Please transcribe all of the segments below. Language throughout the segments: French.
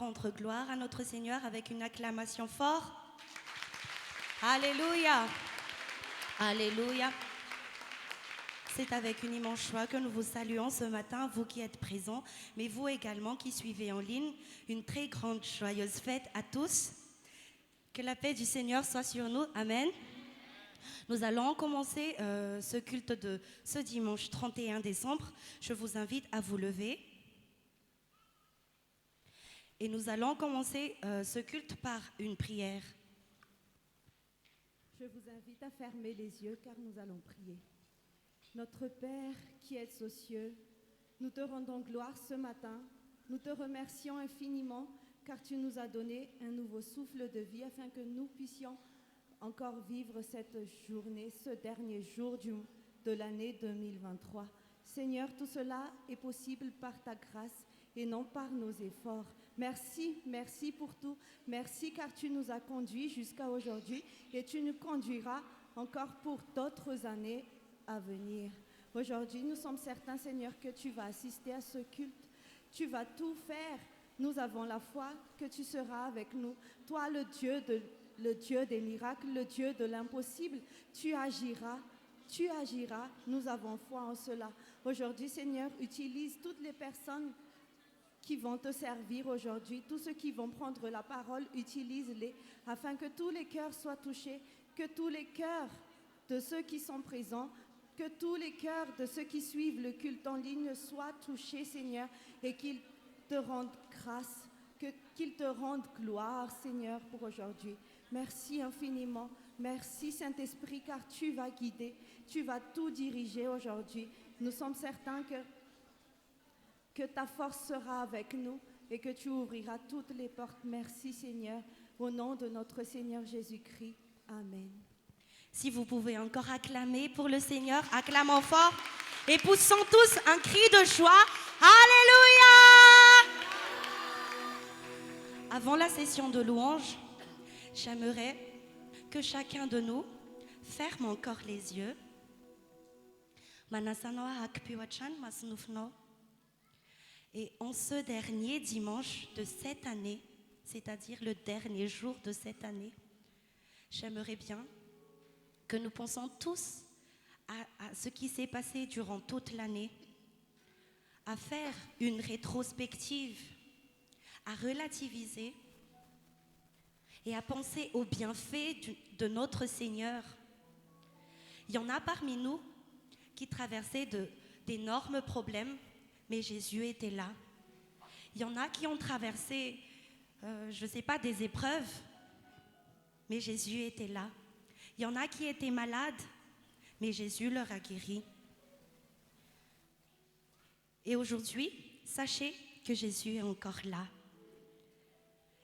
rendre gloire à notre Seigneur avec une acclamation forte. Alléluia. Alléluia. C'est avec une immense joie que nous vous saluons ce matin, vous qui êtes présents, mais vous également qui suivez en ligne. Une très grande, joyeuse fête à tous. Que la paix du Seigneur soit sur nous. Amen. Nous allons commencer ce culte de ce dimanche 31 décembre. Je vous invite à vous lever. Et nous allons commencer ce culte par une prière. Je vous invite à fermer les yeux car nous allons prier. Notre Père qui es aux cieux, nous te rendons gloire ce matin. Nous te remercions infiniment car tu nous as donné un nouveau souffle de vie afin que nous puissions encore vivre cette journée, ce dernier jour de l'année 2023. Seigneur, tout cela est possible par ta grâce et non par nos efforts. Merci, merci pour tout. Merci car tu nous as conduits jusqu'à aujourd'hui et tu nous conduiras encore pour d'autres années à venir. Aujourd'hui, nous sommes certains, Seigneur, que tu vas assister à ce culte. Tu vas tout faire. Nous avons la foi que tu seras avec nous. Toi, le Dieu des miracles, le Dieu de l'impossible, tu agiras. Tu agiras. Nous avons foi en cela. Aujourd'hui, Seigneur, utilise toutes les personnes qui vont te servir aujourd'hui, tous ceux qui vont prendre la parole, utilise-les afin que tous les cœurs soient touchés, que tous les cœurs de ceux qui sont présents, que tous les cœurs de ceux qui suivent le culte en ligne soient touchés, Seigneur, et qu'ils te rendent grâce, qu'ils te rendent gloire, Seigneur, pour aujourd'hui. Merci infiniment. Merci, Saint-Esprit, car tu vas guider, tu vas tout diriger aujourd'hui. Nous sommes certains que ta force sera avec nous et que tu ouvriras toutes les portes. Merci, Seigneur, au nom de notre Seigneur Jésus-Christ. Amen. Si vous pouvez encore acclamer pour le Seigneur, acclamons fort et poussons tous un cri de joie. Alléluia! Avant la session de louange, j'aimerais que chacun de nous ferme encore les yeux. Et en ce dernier dimanche de cette année, c'est-à-dire le dernier jour de cette année, j'aimerais bien que nous pensions tous à ce qui s'est passé durant toute l'année, à faire une rétrospective, à relativiser et à penser aux bienfaits de notre Seigneur. Il y en a parmi nous qui traversaient d'énormes problèmes, mais Jésus était là. Il y en a qui ont traversé, je ne sais pas, des épreuves, mais Jésus était là. Il y en a qui étaient malades, mais Jésus leur a guéri. Et aujourd'hui, sachez que Jésus est encore là.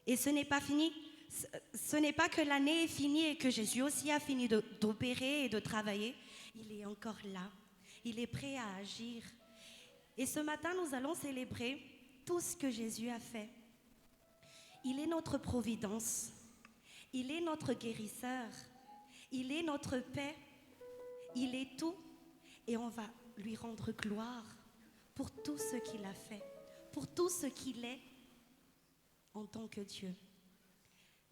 Et ce n'est pas fini. Ce n'est pas que l'année est finie et que Jésus aussi a fini d'opérer et de travailler. Il est encore là. Il est prêt à agir. Et ce matin, nous allons célébrer tout ce que Jésus a fait. Il est notre providence. Il est notre guérisseur. Il est notre paix. Il est tout. Et on va lui rendre gloire pour tout ce qu'il a fait, pour tout ce qu'il est en tant que Dieu.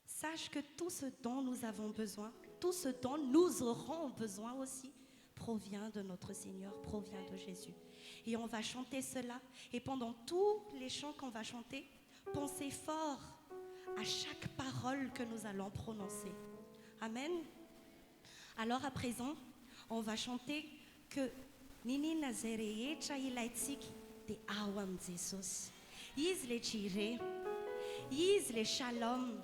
Sache que tout ce dont nous avons besoin, tout ce dont nous aurons besoin aussi, provient de notre Seigneur, provient de Jésus. Et on va chanter cela. Et pendant tous les chants qu'on va chanter, pensez fort à chaque parole que nous allons prononcer. Amen. Alors à présent, on va chanter que Nini Nazereye Chailaitsik de Awam Jesus. Yiz le Chire, Yiz le Shalom,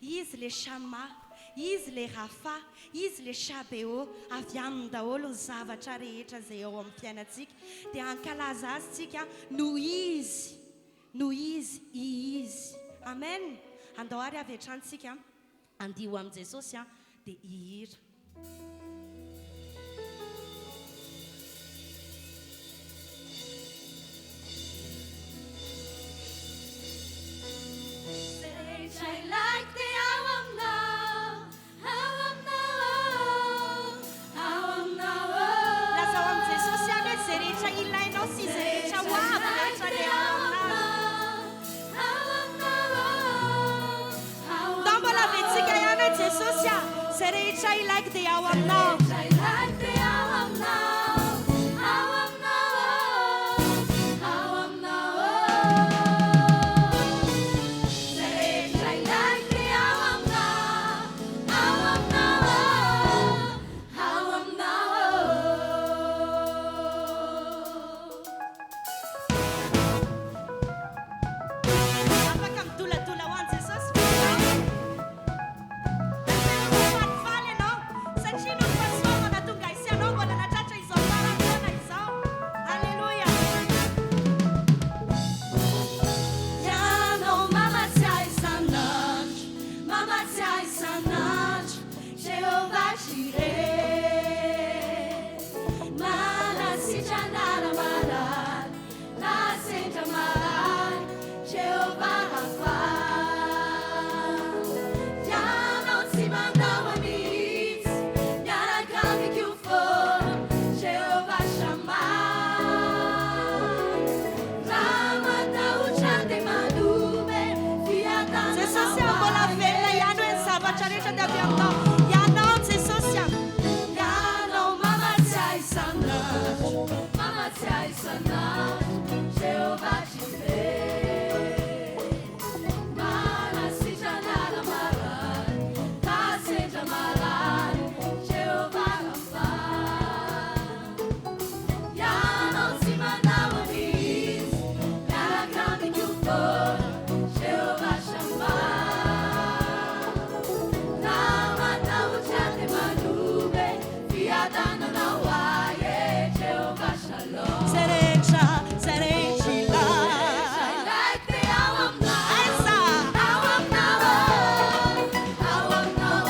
Yiz le Shama, Yiz le Rafa, Yiz le Shabeo, Aviam Daolo Zavachare Chazeo Pianatik, de Ankalazastika, Nuiz, Iiz. Amen. Andoaria Vechantika, Andiwam Zesosia, de Ir. Awam Serecha like the hour now. Apakam tula-tula wan Jesus. Fale no. Sanchi no pasoma na tunga isia no na nachacha izo para kona izo. Hallelujah. Yano mama sai sanach, mama sai sanach, Jehovah Jireh. Mana si janara marar, na senta marar, Jehovah Rafa. Yano si mandam amis, yara grave que o for, Jehovah chamar. Rama da uchate manume, fiata Se social bola vela ya no ensaba charecha de avião. Ya no se social. Yano mama sai sanach, Jehovah Jireh. Mana si janara marar, ta seja marar, Jehovah Rafa. Yano si mandava amis, yara grande que o for, Jehovah chamar. Rama da uchate manube, fiada na waye, Jehovah Shalom. Serecha la. Like the awam now, Esa. awam now, awam now.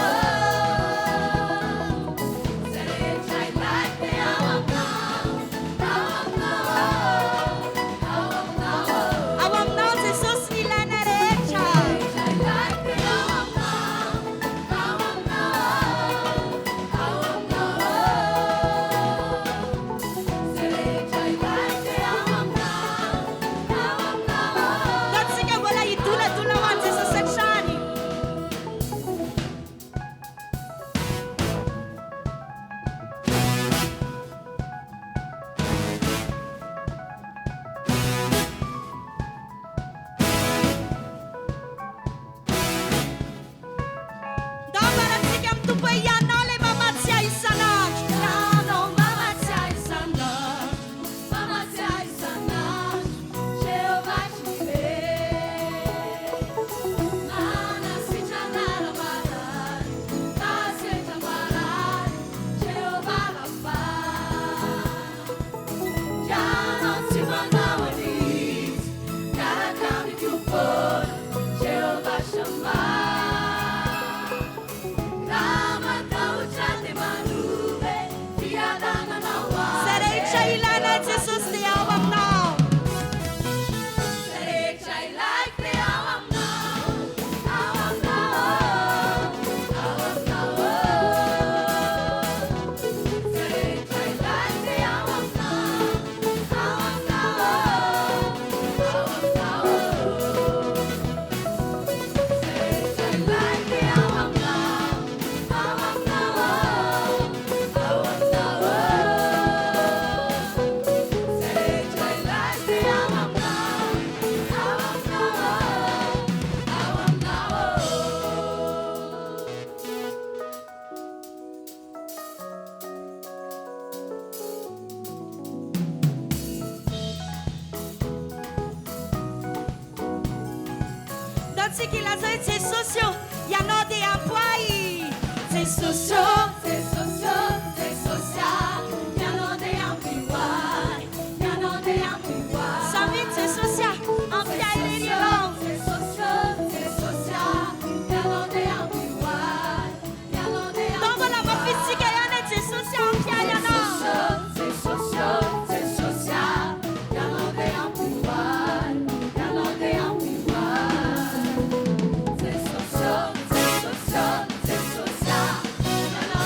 Serecha like the awam now, awam now, awam now. Awam now Jesus ila nerecha. Like the awam now, awam now, awam now. Serecha like the awam now, awam now. Dotsi ke bola itula wan Jesus sechani. Dobara sikam tu pe ya no le mama tia isanach. Yano mama sai sanach, Jehovah Jireh. Mana si janara marar, ta seja marar, Jehovah Rafa. Yano si mandam amis, yara grande que o for, Jehovah chamar. Rama da uchate manube, fiada na waye. Serecha ila na Jesus the awam now. Serecha like the awam now, awam now, awam now. Serecha like the awam now, awam now, awam now. Serecha like the awam now, awam now, awam now. Serecha like the awam now, awam now, awam now. Dotsi ki la zoit se socio. Ya no de apoai. Se socio. C'est social, y'a non des ampliwai, y'a non des ampliwai. Samit se socia. En pia ile long. C'est social, y'a non des ampliwai, y'a non des Dongo la ma fisika ya ne se socia en pia ya no. C'est social, y'a non des ampliwai, y'a non des ampliwai. C'est social, y'a non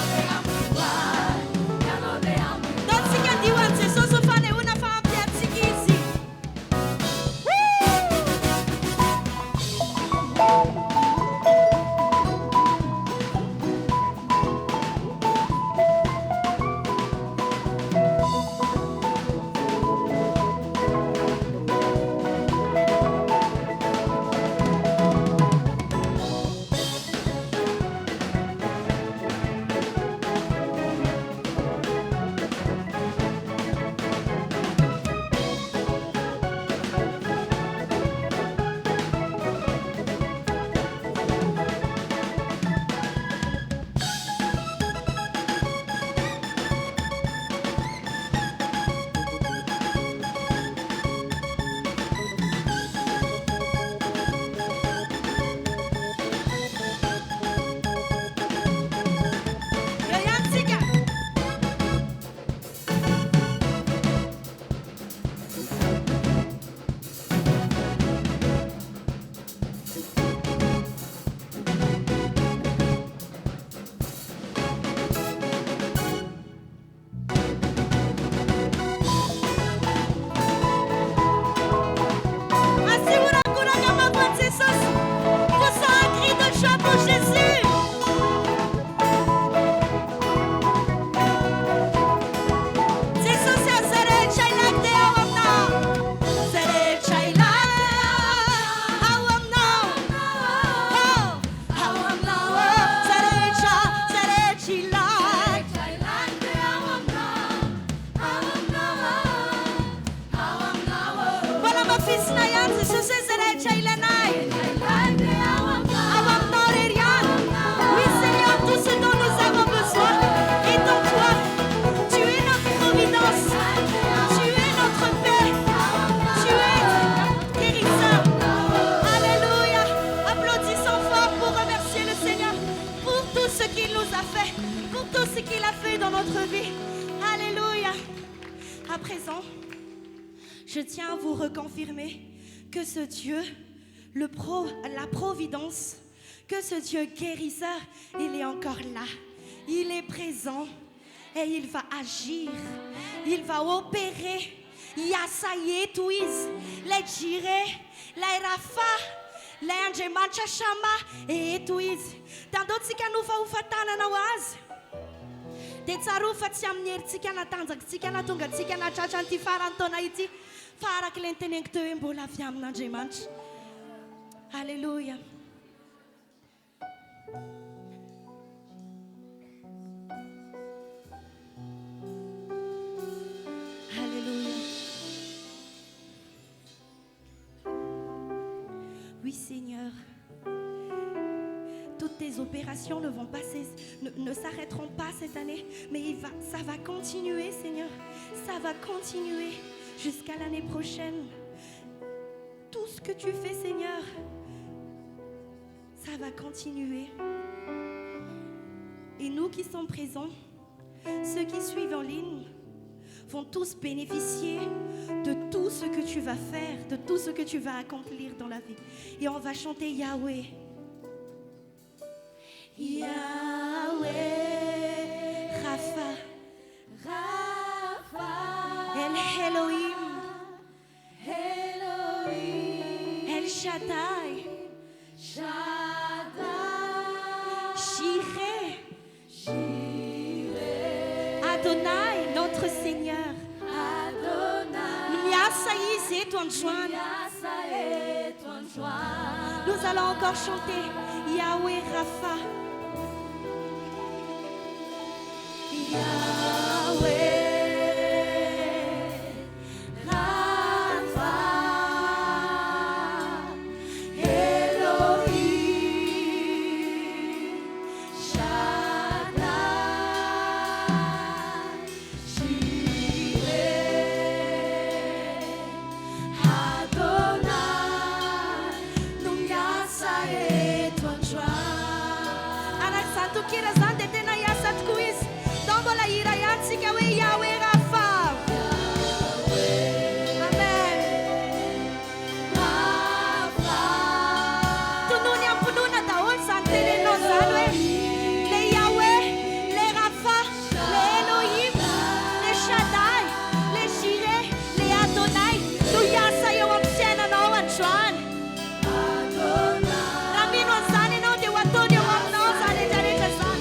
présent, je tiens à vous reconfirmer que ce Dieu, la providence, que ce Dieu guérisseur, il est encore là. Il est présent et il va agir. Il va opérer. Yasaye tuiz, les jire, les rafa, les angemancha shama et tuiz. Tandot tsika nufa ufatana na wazy. De tsarofa tsy amin'ny herintsika natanjaka tsika na tonga tsika na tratra an'ity farany taona ity fa araka ilay niteneniko teo hoe mbola avy amin'Andriamanitra. Alléluia. Alléluia. Oui, Seigneur. Toutes tes opérations ne s'arrêteront pas cette année, mais ça va continuer, Seigneur. Ça va continuer jusqu'à l'année prochaine. Tout ce que tu fais, Seigneur, ça va continuer. Et nous qui sommes présents, ceux qui suivent en ligne, vont tous bénéficier de tout ce que tu vas faire, de tout ce que tu vas accomplir dans la vie. Et on va chanter Yahweh. Yahweh, Rapha, El Elohim, El Shaddai, Jireh, Adonai, notre Seigneur. Nous allons encore chanter Yahweh Rapha. Yahweh Rapha, Elohim, Shaddai, Jireh, Adonai, Nungyasa etuanjwa. Anak satu kira zande tena yasat kuis. Dombola ira yatsika we Yahweh Rapha. Amen. Rapha. Tununi ampununa daon santele no salwe. Le Yahweh, le Rapha, le Elohim, le Shaddai, le Jireh, le Adonai. Tu yasa yo amsiena no anchuan. Adonai. Ramino zani no de watoni wa no zani jari kasan.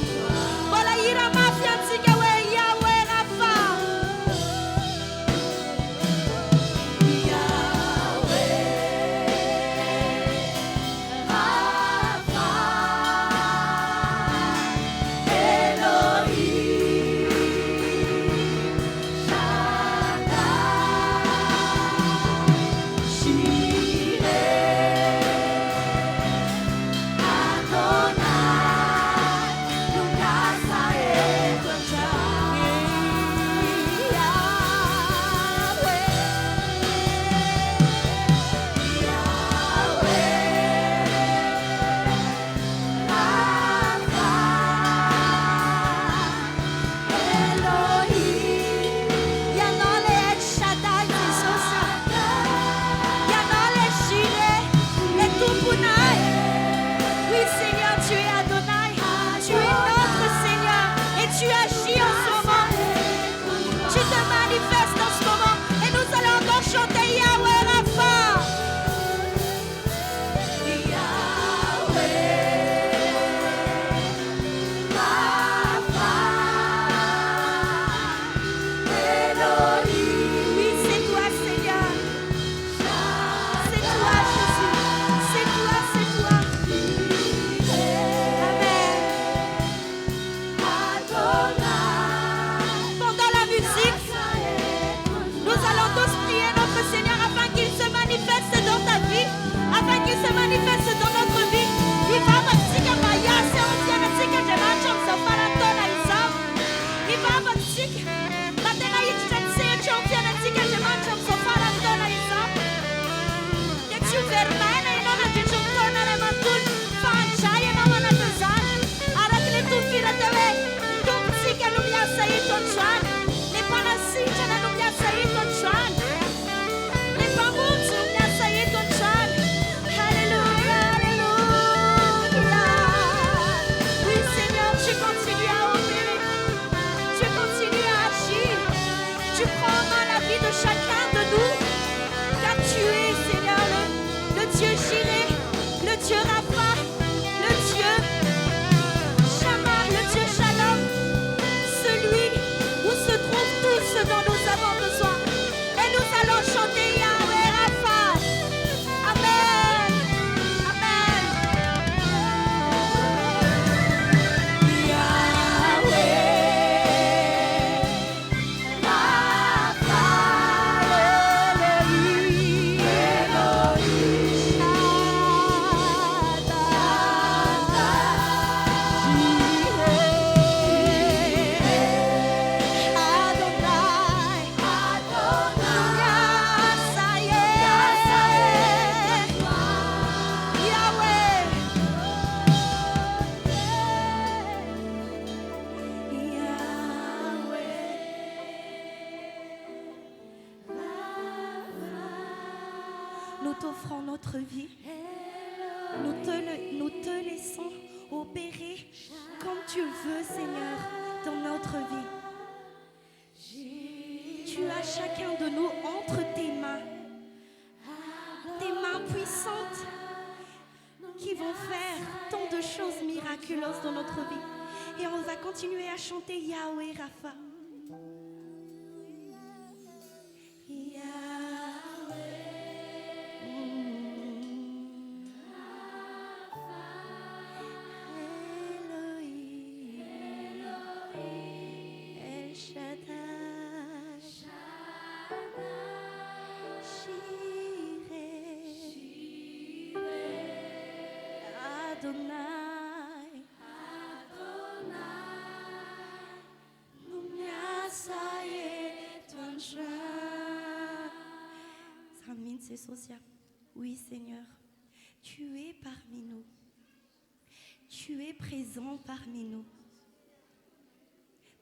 Nous t'offrons notre vie. Nous te laissons opérer comme tu veux, Seigneur, dans notre vie. Tu as chacun de nous entre tes mains puissantes qui vont faire tant de choses miraculeuses dans notre vie. Et on va continuer à chanter Yahweh Rapha. Oui, Seigneur, tu es parmi nous. Tu es présent parmi nous.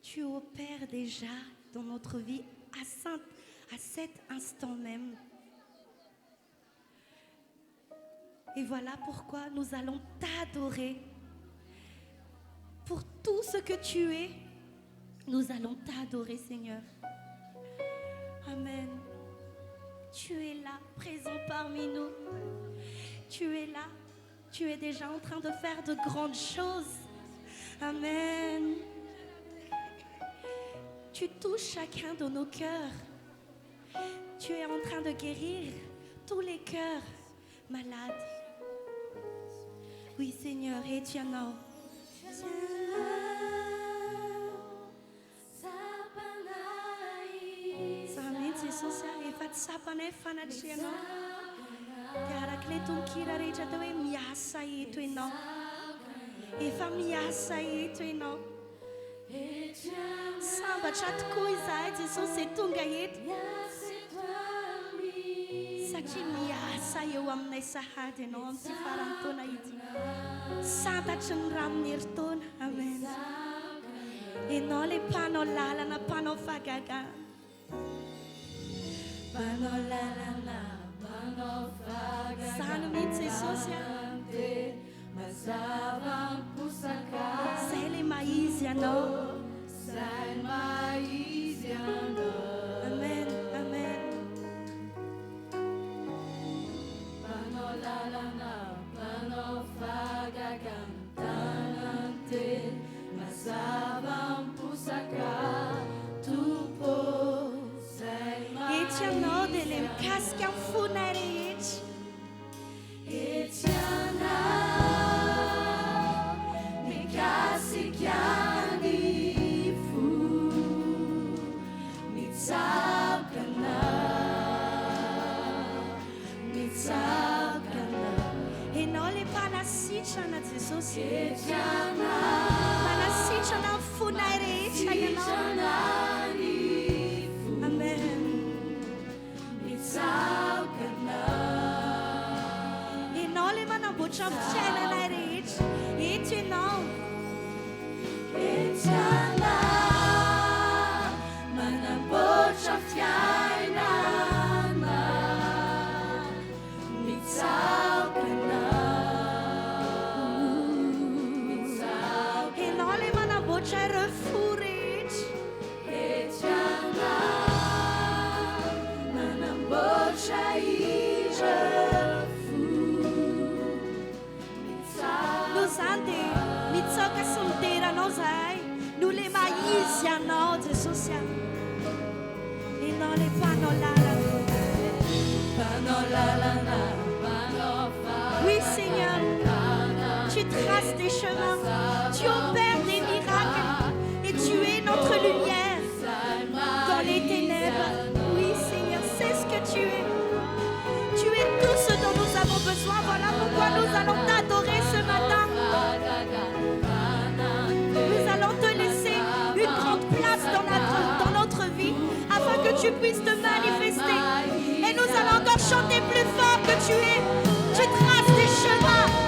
Tu opères déjà dans notre vie à cet instant même. Et voilà pourquoi nous allons t'adorer. Pour tout ce que tu es, nous allons t'adorer, Seigneur. Amen. Tu es là, présent parmi nous. Tu es là. Tu es déjà en train de faire de grandes choses. Amen. Tu touches chacun de nos cœurs. Tu es en train de guérir tous les cœurs malades. Oui, Seigneur, et tu en as. Sapane fanatiano Cara kletum kira reja tawe miasa itu ino Efa miasa itu ino Samba chat coisa Jesus e tunga yet Sachi miasa eu amnai sahade no am si farantona iti Santa chenram nirton amen E no le pano lala na pano fagaga Sana mitse sosia Masavam pusaka Sele maiziano Sai maiziano Amen, amen Panolalana Panofaga cantanante Masavam pusaka Tupo Etiano dele casca funerite Etiana me casi chiani fu mi tsakana E non le panasicia na Jesus Etiana Panasicia na funerite Amen E non le manabucha cena na rich E tu não Etiana manabucha fiaina E non le manabucha refurich Etiana manabucha Nos ande mitsoka solteira nós ai Nous les maïsia non de social E non le panolala Oui Seigneur Tu traces des chemins Tu opères des miracles Et tu es notre lumière Dans les ténèbres Oui Seigneur c'est ce que tu es Tu es tout ce dont nous avons besoin Voilà pourquoi nous allons t'adorer ce matin Nous allons te laisser une grande place dans notre vie afin que tu puisses te manifester. Et nous allons encore chanter plus fort que tu es. Tu traces des chemins.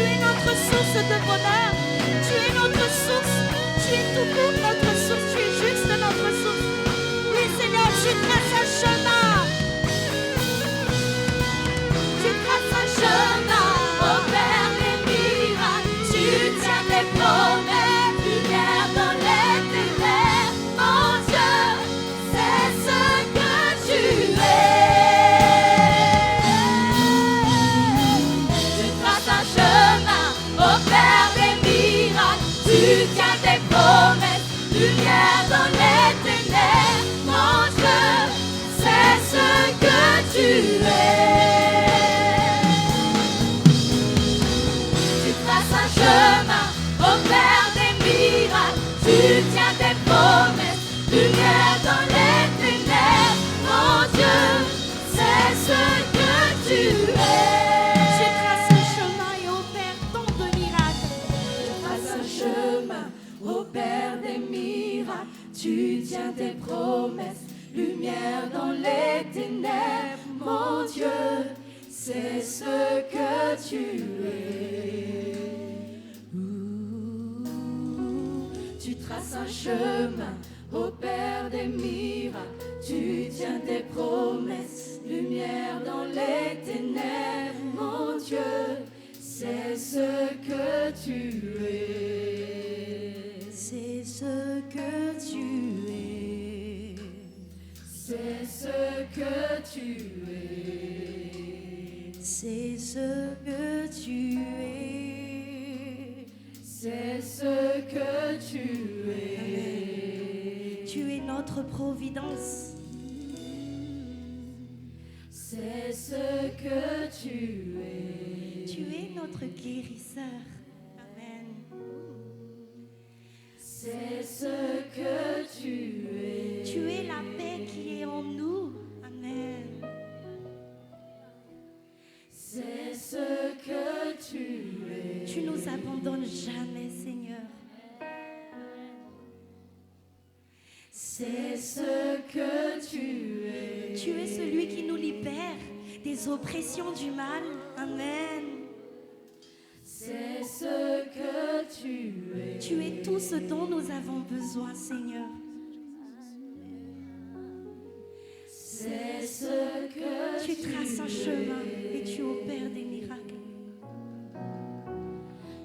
es notre source de bonheur. Tu es notre source. Tu es tout court notre source. Tu es juste notre source. Oui, Seigneur, tu traces un chemin. Tu traces un chemin. Au Père des miracles, tu tiens tes promesses, lumière dans les ténèbres. Mon Dieu, c'est ce que tu es. Tu traces un chemin, au Père des miracles, tu tiens tes promesses, lumière dans les ténèbres. Mon Dieu, c'est ce que tu es. Tu traces un chemin, au Père des miracles, tu tiens tes promesses, lumière dans les ténèbres. Mon Dieu, c'est ce que tu es. Tu traces un chemin et opères tant de miracles. Tu traces un chemin, au Père des miracles, tu tiens tes promesses, lumière dans les ténèbres. Mon Dieu, c'est ce que tu es. Tu traces un chemin, au Père des miracles, tu tiens tes promesses, lumière dans les ténèbres. Mon Dieu, c'est ce que tu es. C'est ce que tu es. C'est ce que tu es. C'est ce que tu es. C'est ce que tu es. Tu es notre providence. C'est ce que tu es. Tu es notre guérisseur. Amen. C'est ce que tu es. Tu es la paix qui est en nous. Amen. C'est ce que tu es. Tu nous abandonnes jamais, Seigneur. C'est ce que tu es. Tu es celui qui nous libère des oppressions du mal. Amen. C'est ce que tu es. Tu es tout ce dont nous avons besoin, Seigneur. C'est ce que Tu traces un chemin et tu opères des miracles.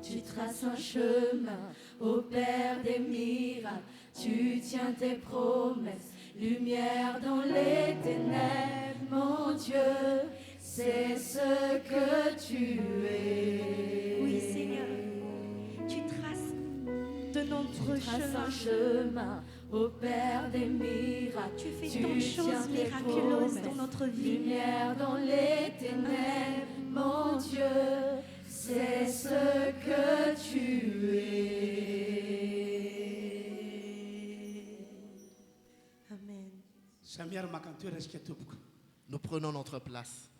Tu traces un chemin, au Père des miracles, tu tiens tes promesses, lumière dans les ténèbres. Mon Dieu, c'est ce que tu es. Oui, Seigneur. Tu traces de nombreux Trace un chemins. chemin, au Père des miracles, Tu fais tant de tiens choses tes miraculeuses dans promesses, notre vie. lumière dans les ténèbres. Mon Dieu, c'est ce que tu es. Amen. Samiara makantoy resika tompoko. Nous prenons notre place.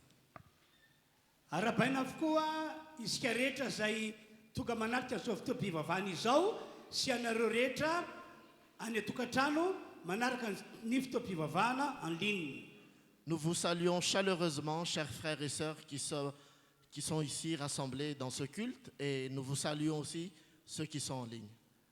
Arabaina avokoa isika rehetra izay tonga manarika zao fitoam-pivavahana izao sy anareo rehetra any an-tokantrano manaraka ny fitoam-pivavahana en ligne. Nous vous saluons chaleureusement, chers frères et sœurs qui sont ici rassemblés dans ce culte, et nous vous saluons aussi ceux qui sont en ligne.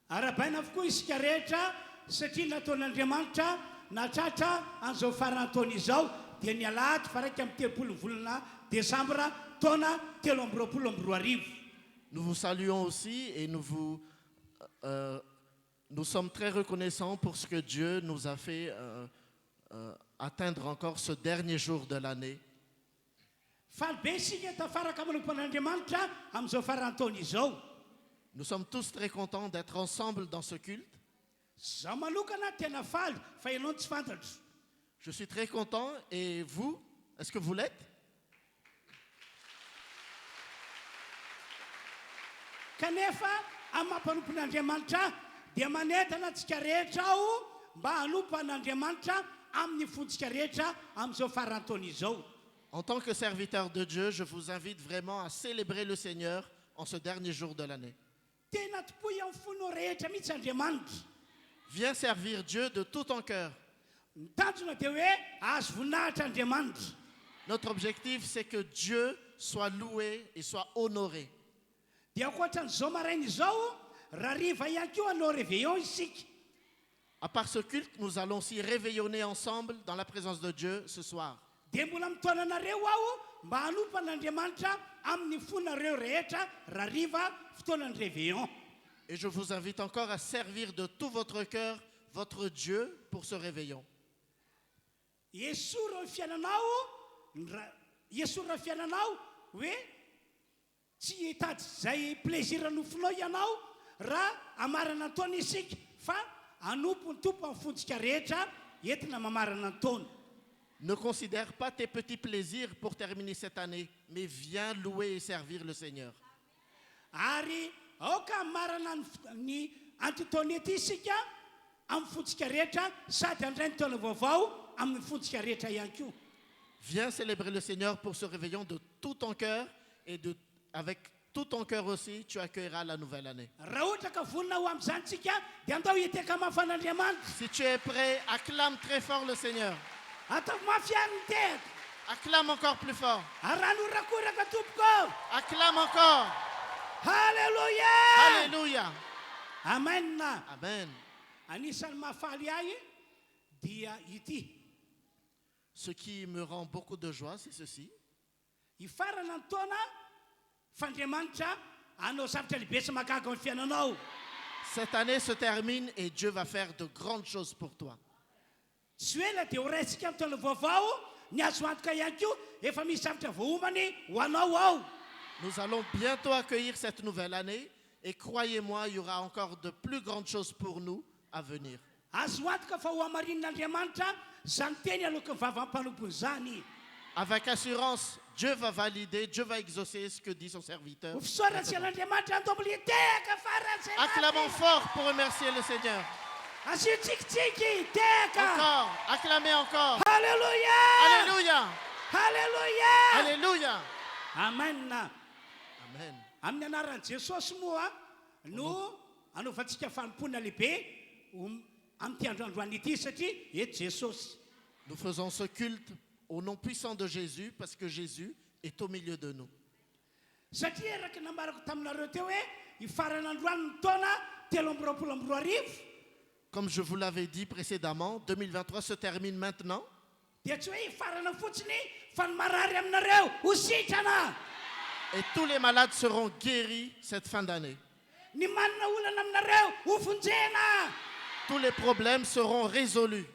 Arabaina avokoa isika rehetra satria nataon'Andriamanitra natratra an'izao farantaona izao dia ny alahady faraiky amin'ny telopolo volana Desambra taona 2024. Nous vous saluons aussi et nous sommes très reconnaissants pour ce que Dieu nous a fait atteindre encore ce dernier jour de l'année. Falibe isika tafaraka manokam-pan'Andriamanitra amin'izao farantaona izao. Nous sommes tous très contents d'être ensemble dans ce culte. Zaho manokana tena faly fa ianao tsy fantatro. Je suis très content, et vous, est-ce que vous l'êtes? Kanefa amin'ny mampanompon'Andriamanitra dia manentana antsika rehetra aho mba hanompo an'Andriamanitra amin'ny fontsika rehetra amin'izao farantaona izao. En tant que serviteur de Dieu, je vous invite vraiment à célébrer le Seigneur en ce dernier jour de l'année. Tena tokoa amin'ny fonao rehetra mihitsy Andriamanitra. Viens servir Dieu de tout ton cœur. Ny tanjona dia hoe azo voninahitra Andriamanitra. Notre objectif, c'est que Dieu soit loué et soit honoré. dia ankoatran'izao maraina izao raha riva ihany koa anao réveillon isika. À part ce culte, nous allons aussi réveillonner ensemble dans la présence de Dieu ce soir. Dia mbola mitaonanareo aho mba hanompa an'Andriamanitra amin'ny fonareo rehetra raha riva fotoanan'ny réveillon. Et je vous invite encore à servir de tout votre cœur votre Dieu pour ce réveillon. Yesoa raha fiainanao hoe tsy hitady zay plaisir nofinao ianao raha amarana taona isika fa hanompo ny tompo amin'ny fontsika rehetra entina mamarana ny taona. Ne considère pas tes petits plaisirs pour terminer cette année, mais viens louer et servir le Seigneur. Ary aoka marana ny antotaona ety isika amin'ny fontsika rehetra sady andray ny taona vaovao amin'ny fontsika rehetra ihany koa. Viens célébrer le Seigneur pour ce réveillon de tout ton cœur et avec tout ton cœur aussi, tu accueilleras la nouvelle année. Raha ohatra ka vonina ho amin'izany tsika dia andao hiteka mafan'Andriamanitra. Si tu es prêt, acclame très fort le Seigneur. Ataovy mafy any ny tehaka. Acclame encore plus fort. Aranorakoraka tompoko. Acclame encore. Halleluja. Alléluia. Amen. Amen. Anisan'ny mahafaly ahy dia ity. Ce qui me rend beaucoup de joie, c'est ceci. Ifarana ny taona f'Andriamanitra anao zavatra lehibe sy mahagaga amin'ny fiainanao. Cette année se termine et Dieu va faire de grandes choses pour toi. Tsy ela dia ho raisika amin'ny taona vaovao ny azo antoka ihany koa efa misy zavatra voahomany ho anao ao. Nous allons bientôt accueillir cette nouvelle année et croyez-moi, il y aura encore de plus grandes choses pour nous à venir. Azo antoka fa ho amarin'Andriamanitra zany teny aloka ny vavampanompony zany. Avec assurance, Dieu va valider, Dieu va exaucer ce que dit son serviteur. Ho fisaoratsy an'Andriamanitra andomboly hitehaka farany. Acclamons fort pour remercier le Seigneur. Asio tsikitsiky hitehaka. Encore, acclamez encore. Halleluja. Alléluia. Halleluja. Alléluia. Amen. Amen. Amin'ny anaran'i Jesosy moa no anaovantsika fanompona lehibe amin'ity androandroany ity satria eto Jesosy. Nous faisons ce culte au nom puissant de Jésus parce que Jésus est au milieu de nous. Satria eraky namarako taminareo teo hoe ifaran'androany ny taona 2024. Comme je vous l'avais dit précédemment, 2023 se termine maintenant. Dia tsy hoe ifarana fotsiny fa ny marary aminareo ho sitrana. Et tous les malades seront guéris cette fin d'année. Ny manana olana aminareo ho vonjena. Tous les problèmes seront résolus.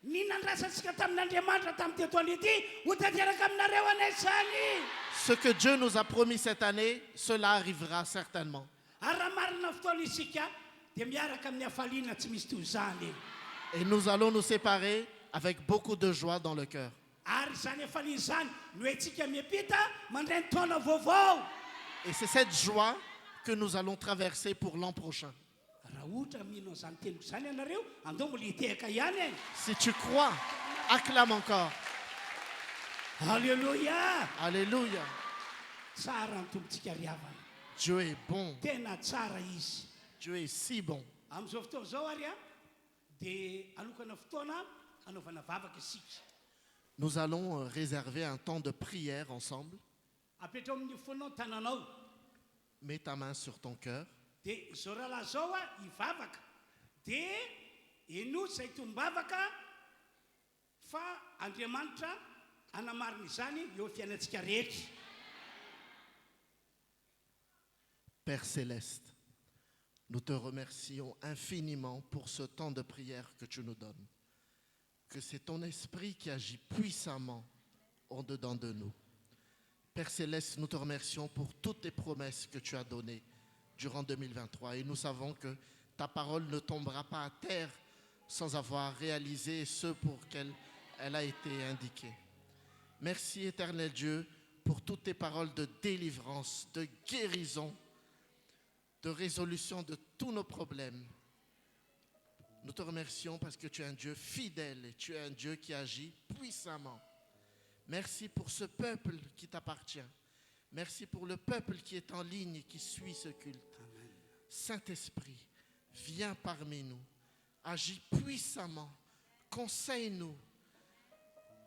Ny nandrasantsika tamin'Andriamanitra tamin'ny tetoana ity ho tanteraka aminareo anaizany. Ce que Dieu nous a promis cette année, cela arrivera certainement. Ary raha marina fotoana isika dia miaraka amin'ny hafaliana tsy misy toy izany. Et nous allons nous séparer avec beaucoup de joie dans le cœur. Ary zany hafaliana izany no antsika miampita mandray ny taona vaovao. Et c'est cette joie que nous allons traverser pour l'an prochain. Raha ohatra mihinao izany teniko izany ianareo andao mbola hitehaka ihany. Si tu crois, acclame encore. Alléluia. Alléluia. Tsara ny tompontsika riavana. Dieu est bon. Tena tsara izy. Dieu est si bon. Amin'izao fotoana izao ary dia alokana fotoana anaovana vavaka isika. Nous allons réserver un temps de prière ensemble. Apetrao amin'ny fonao ny tananao. Mets ta main sur ton cœur. Dia izao rahalahy izao hivavaka dia ino izay tombavaka fa Andriamanitra anamarina izany eo fiainantsika rehetra. Père Céleste, nous te remercions infiniment pour ce temps de prière que tu nous donnes. Que c'est ton esprit qui agit puissamment en-dedans de nous. Père Céleste, nous te remercions pour toutes tes promesses que tu as données durant 2023. Et nous savons que ta parole ne tombera pas à terre sans avoir réalisé ce pour lequel elle a été indiquée. Merci, éternel Dieu, pour toutes tes paroles de délivrance, de guérison, de résolution de tous nos problèmes. Nous te remercions parce que tu es un Dieu fidèle et tu es un Dieu qui agit puissamment. Merci pour ce peuple qui t'appartient. Merci pour le peuple qui est en ligne et qui suit ce culte. Saint-Esprit, viens parmi nous. Agis puissamment. Conseille-nous.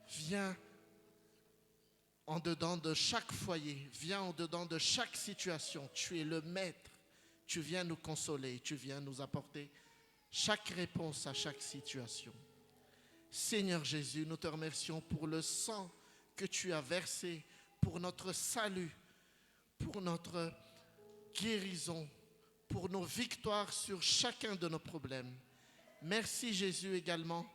Viens en dedans de chaque foyer, viens en dedans de chaque situation. Tu es le maître. Tu viens nous consoler, tu viens nous apporter chaque réponse à chaque situation. Seigneur Jésus, nous te remercions pour le sang que tu as versé, pour notre salut, pour notre guérison, pour nos victoires sur chacun de nos problèmes. Merci Jésus également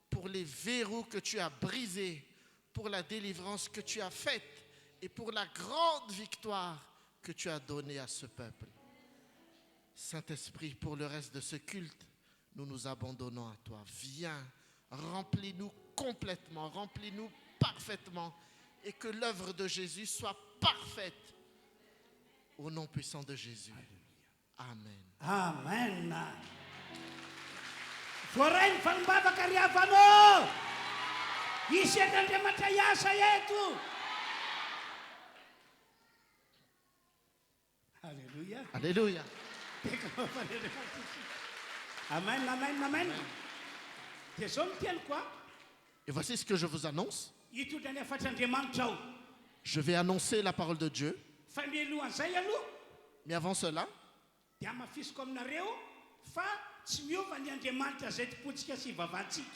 pour les verrous que tu as brisés, pour la délivrance que tu as faite et pour la grande victoire que tu as donnée à ce peuple. Saint-Esprit, pour le reste de ce culte, nous nous abandonnons à toi. Viens, remplis-nous complètement, remplis-nous parfaitement et que l'œuvre de Jésus soit parfaite. Au nom puissant de Jésus. Amen. Amen. Forain fanbaba kariavano. Isiandandriamanitra iasa eto. Alléluia. Alléluia. Amen, amen, amen. Dia zao ny tiany koa. Et voici ce que je vous annonce. Hitondra ny afatr'Andriamanitra ao. Je vais annoncer la parole de Dieu. Fa mialohan'izay aloha Mais avant cela, dia amafisiko aminareo fa tsy miova ny Andriamanitra zay topontsika sy hivavantsika.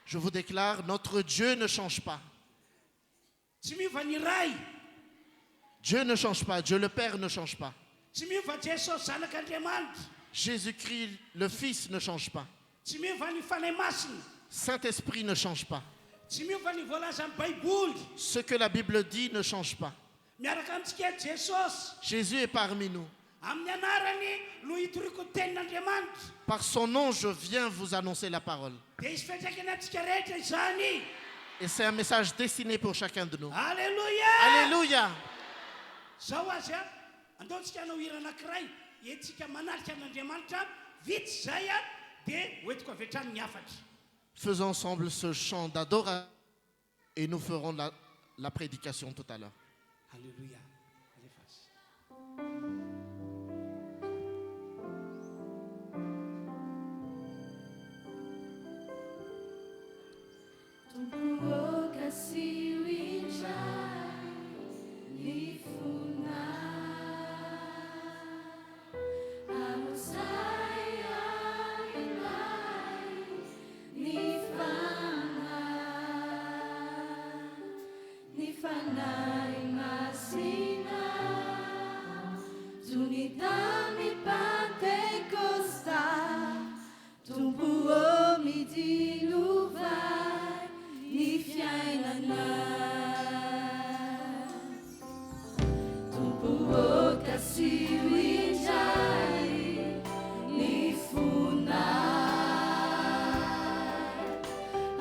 je vous déclare, notre Dieu ne change pas. Tsy miova ny ray. Dieu ne change pas, Dieu le Père ne change pas. Tsy miova Jesosy zanak'Andriamanitra. Jésus-Christ, le Fils, ne change pas. Tsy miova ny fanahy masina. Saint-Esprit ne change pas. Tsy miova ny voalaza amin'ny Baiboly. Ce que la Bible dit ne change pas. Miaraka amintsika Jesosy. Jésus est parmi nous. Amin'ny anarany no hitoriako ny tenin'Andriamanitra. Par son nom, je viens vous annoncer la parole. Dia hisy fiantraikana antsika rehetra izany. Et c'est un message destiné pour chacun de nous. Alléluia. Alléluia. Zao azy a, andaontsika hanao hira anankiray, entsika manalika an'Andriamanitra, vitsy zay a, dia hoentiko avy hatrany ny afatra. Faisons ensemble ce chant d'adoration et nous ferons la prédication tout à l'heure. Alléluia. Allez, face. Tumbuoka siwinja nifuna Amusaya ilai nifana imasina Tunidami Pentecosta Tumbuo midiluvai Nifiainana Tumbuoka siwijai Nifuna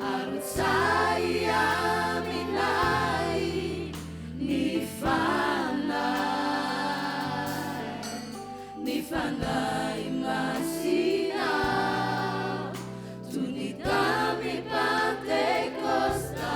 Arutsai aminai Nifanai masina Tunidami Pentecosta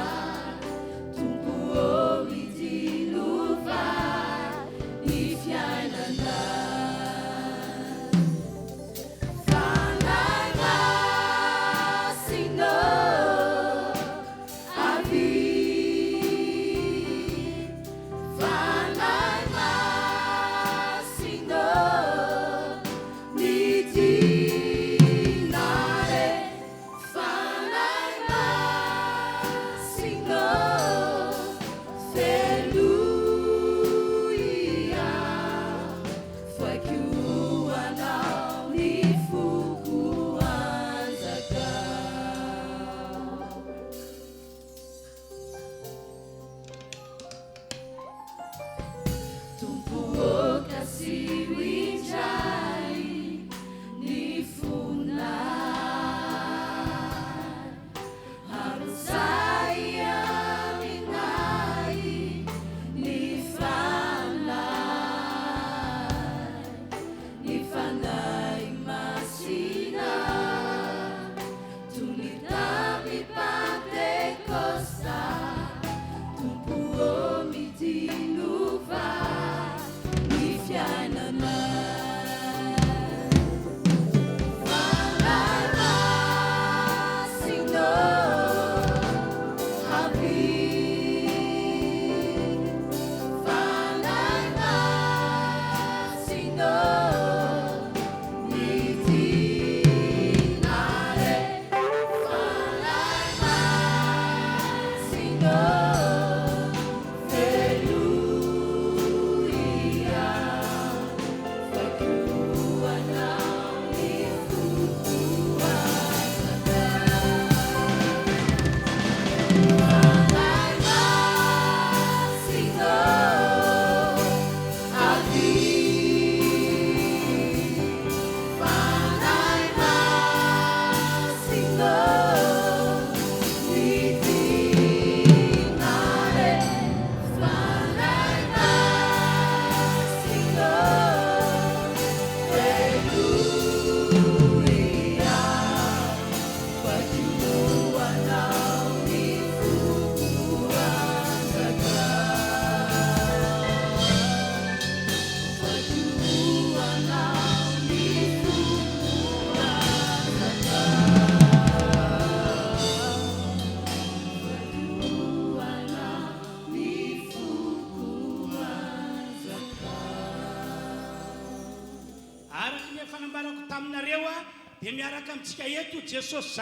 fanambarako taminareo a dia miaraka amintsika eto Jesosy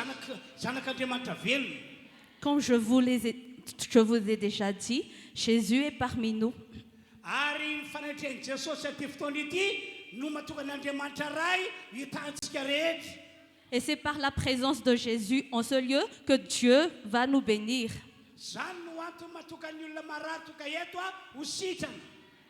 zanak'Andriamanitra velona. Comme je vous ai déjà dit, Jésus est parmi nous. Ary fanaitren'i Jesosy aty fotoana ity no mahatonga n'Andriamanitra ray hitantsika rehetra. Et c'est par la présence de Jésus en ce lieu que Dieu va nous bénir. Zany no antony mahatonga ny olona maratoka eto a ho sitrana.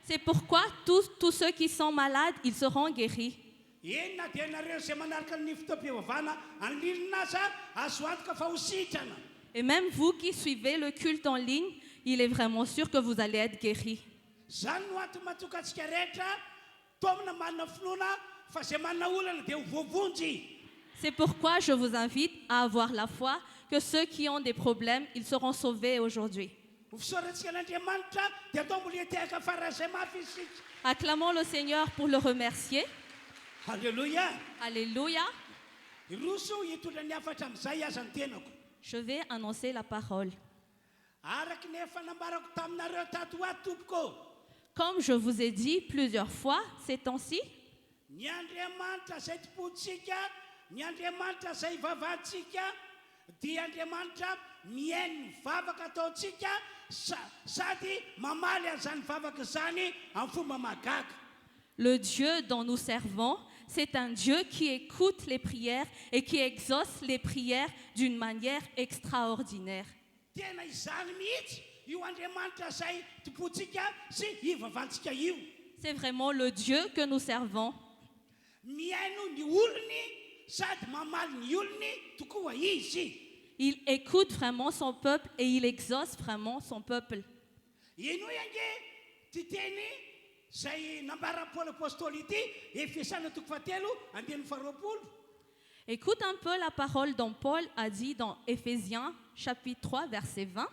C'est pourquoi tous ceux qui sont malades, ils seront guéris. Inona dia nareo izay manaraka ny fitoam-pivavahana anilina aza azo antoka fa ho sitrana. Et même vous qui suivez le culte en ligne, il est vraiment sûr que vous allez être guéris. Zany no antony mahatonga antsika rehetra tomina manana finoana fa izay manana olana dia ho voavonjy. C'est pourquoi je vous invite à avoir la foi que ceux qui ont des problèmes, ils seront sauvés aujourd'hui. Ho fisaorantsika n'Andriamanitra dia atao mbola hitehaka farazay mafy isika. Acclamons le Seigneur pour le remercier. Alléluia. Alléluia. Roso hitondra ny hafatra amin'izay aza ny tenako. Je vais annoncer la parole. Araky ny efa nambarako taminareo tato ato tompoko. Comme je vous ai dit plusieurs fois ces temps-ci, Ny Andriamanitra izay tompontsika, ny Andriamanitra izay vavahantsika, dia Andriamanitra mihaino ny vavaka ataontsika sady mamaly an'izany vavaka izany amin'ny fomba mahagaga. le Dieu dont nous servons, c'est un Dieu qui écoute les prières et qui exauce les prières d'une manière extraordinaire. Tena izany mihitsy io Andriamanitra izay tompontsika sy ivavahantsika io. C'est vraiment le Dieu que nous servons. Mihaino ny olony sady mamaly ny olony tokoa izy. Il écoute vraiment son peuple et il exauce vraiment son peuple. Ino ange ty teny izay nambara Paul apôstôly ity Efesana 2:2. Écoute un peu la parole dont Paul a dit dans Éphésiens chapitre 3 verset 20.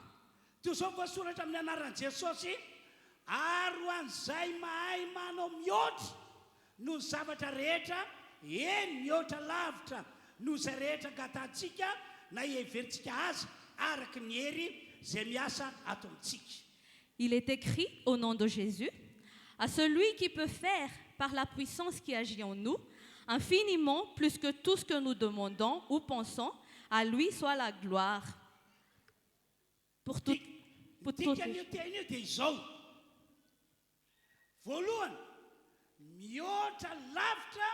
Toy izao voasoratra amin'ny anaran'i Jesosy, ary ho an'izay mahay manao mihoatra noho ny zavatra rehetra, mihoatra lavitra noho izay rehetra gatantsika na heverintsika azy araky ny hery izay miasa ato amintsika. Il est écrit au nom de Jésus, à celui qui peut faire par la puissance qui agit en nous, infiniment plus que tout ce que nous demandons ou pensons, à lui soit la gloire. Pour tout. Dikan'io teny io dia izao. Voalohany, mihoatra lavitra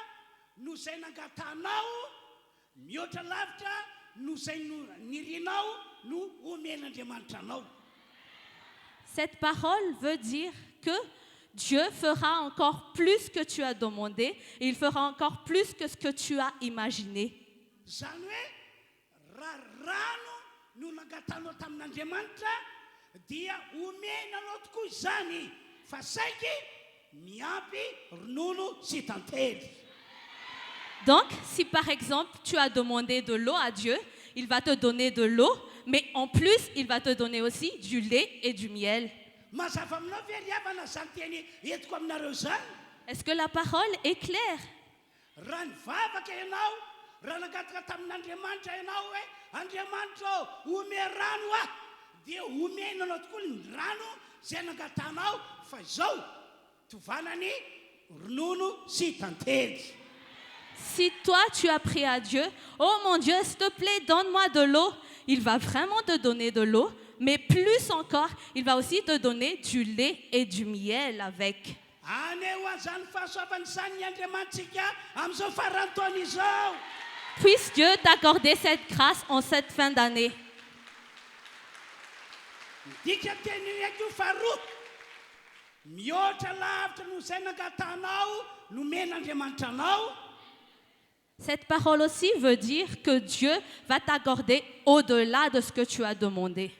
noho izay nangatanao, mihoatra lavitra noho izay nirianao no omen'Andriamanitra anao. Cette parole veut dire que Dieu fera encore plus que tu as demandé et il fera encore plus que ce que tu as imaginé. Zany hoe raha rano no nangatanao tamin'Andriamanitra dia omenanao tokoa izany fa saiky miampy ronono sy tantely. Donc, si par exemple tu as demandé de l'eau à Dieu, il va te donner de l'eau, mais en plus, il va te donner aussi du lait et du miel. Mazava aminao ve riavana zany teny entiko aminareo zany? Est-ce que la parole est claire? Raha nivavaka ianao, raha nangataka tamin'Andriamanitra ianao hoe Andriamanitra ome rano ah, dia omenanao tokoa ny rano izay nangatanao fa izao tovanany ronono sy tantely. Si toi tu as prié à Dieu, oh mon Dieu, s'il te plaît, donne-moi de l'eau, il va vraiment te donner de l'eau, mais plus encore, il va aussi te donner du lait et du miel avec. Aneo an'izany fahasoavany izany ny Andriamantsika amin'izao farantaona izao. Puisse Dieu t'accorder cette grâce en cette fin d'année. Dika teny io faharoa, mihoatra lavitra noho izay nangatanao no men'Andriamanitra anao. Cette parole aussi veut dire que Dieu va t'accorder au-delà de ce que tu as demandé.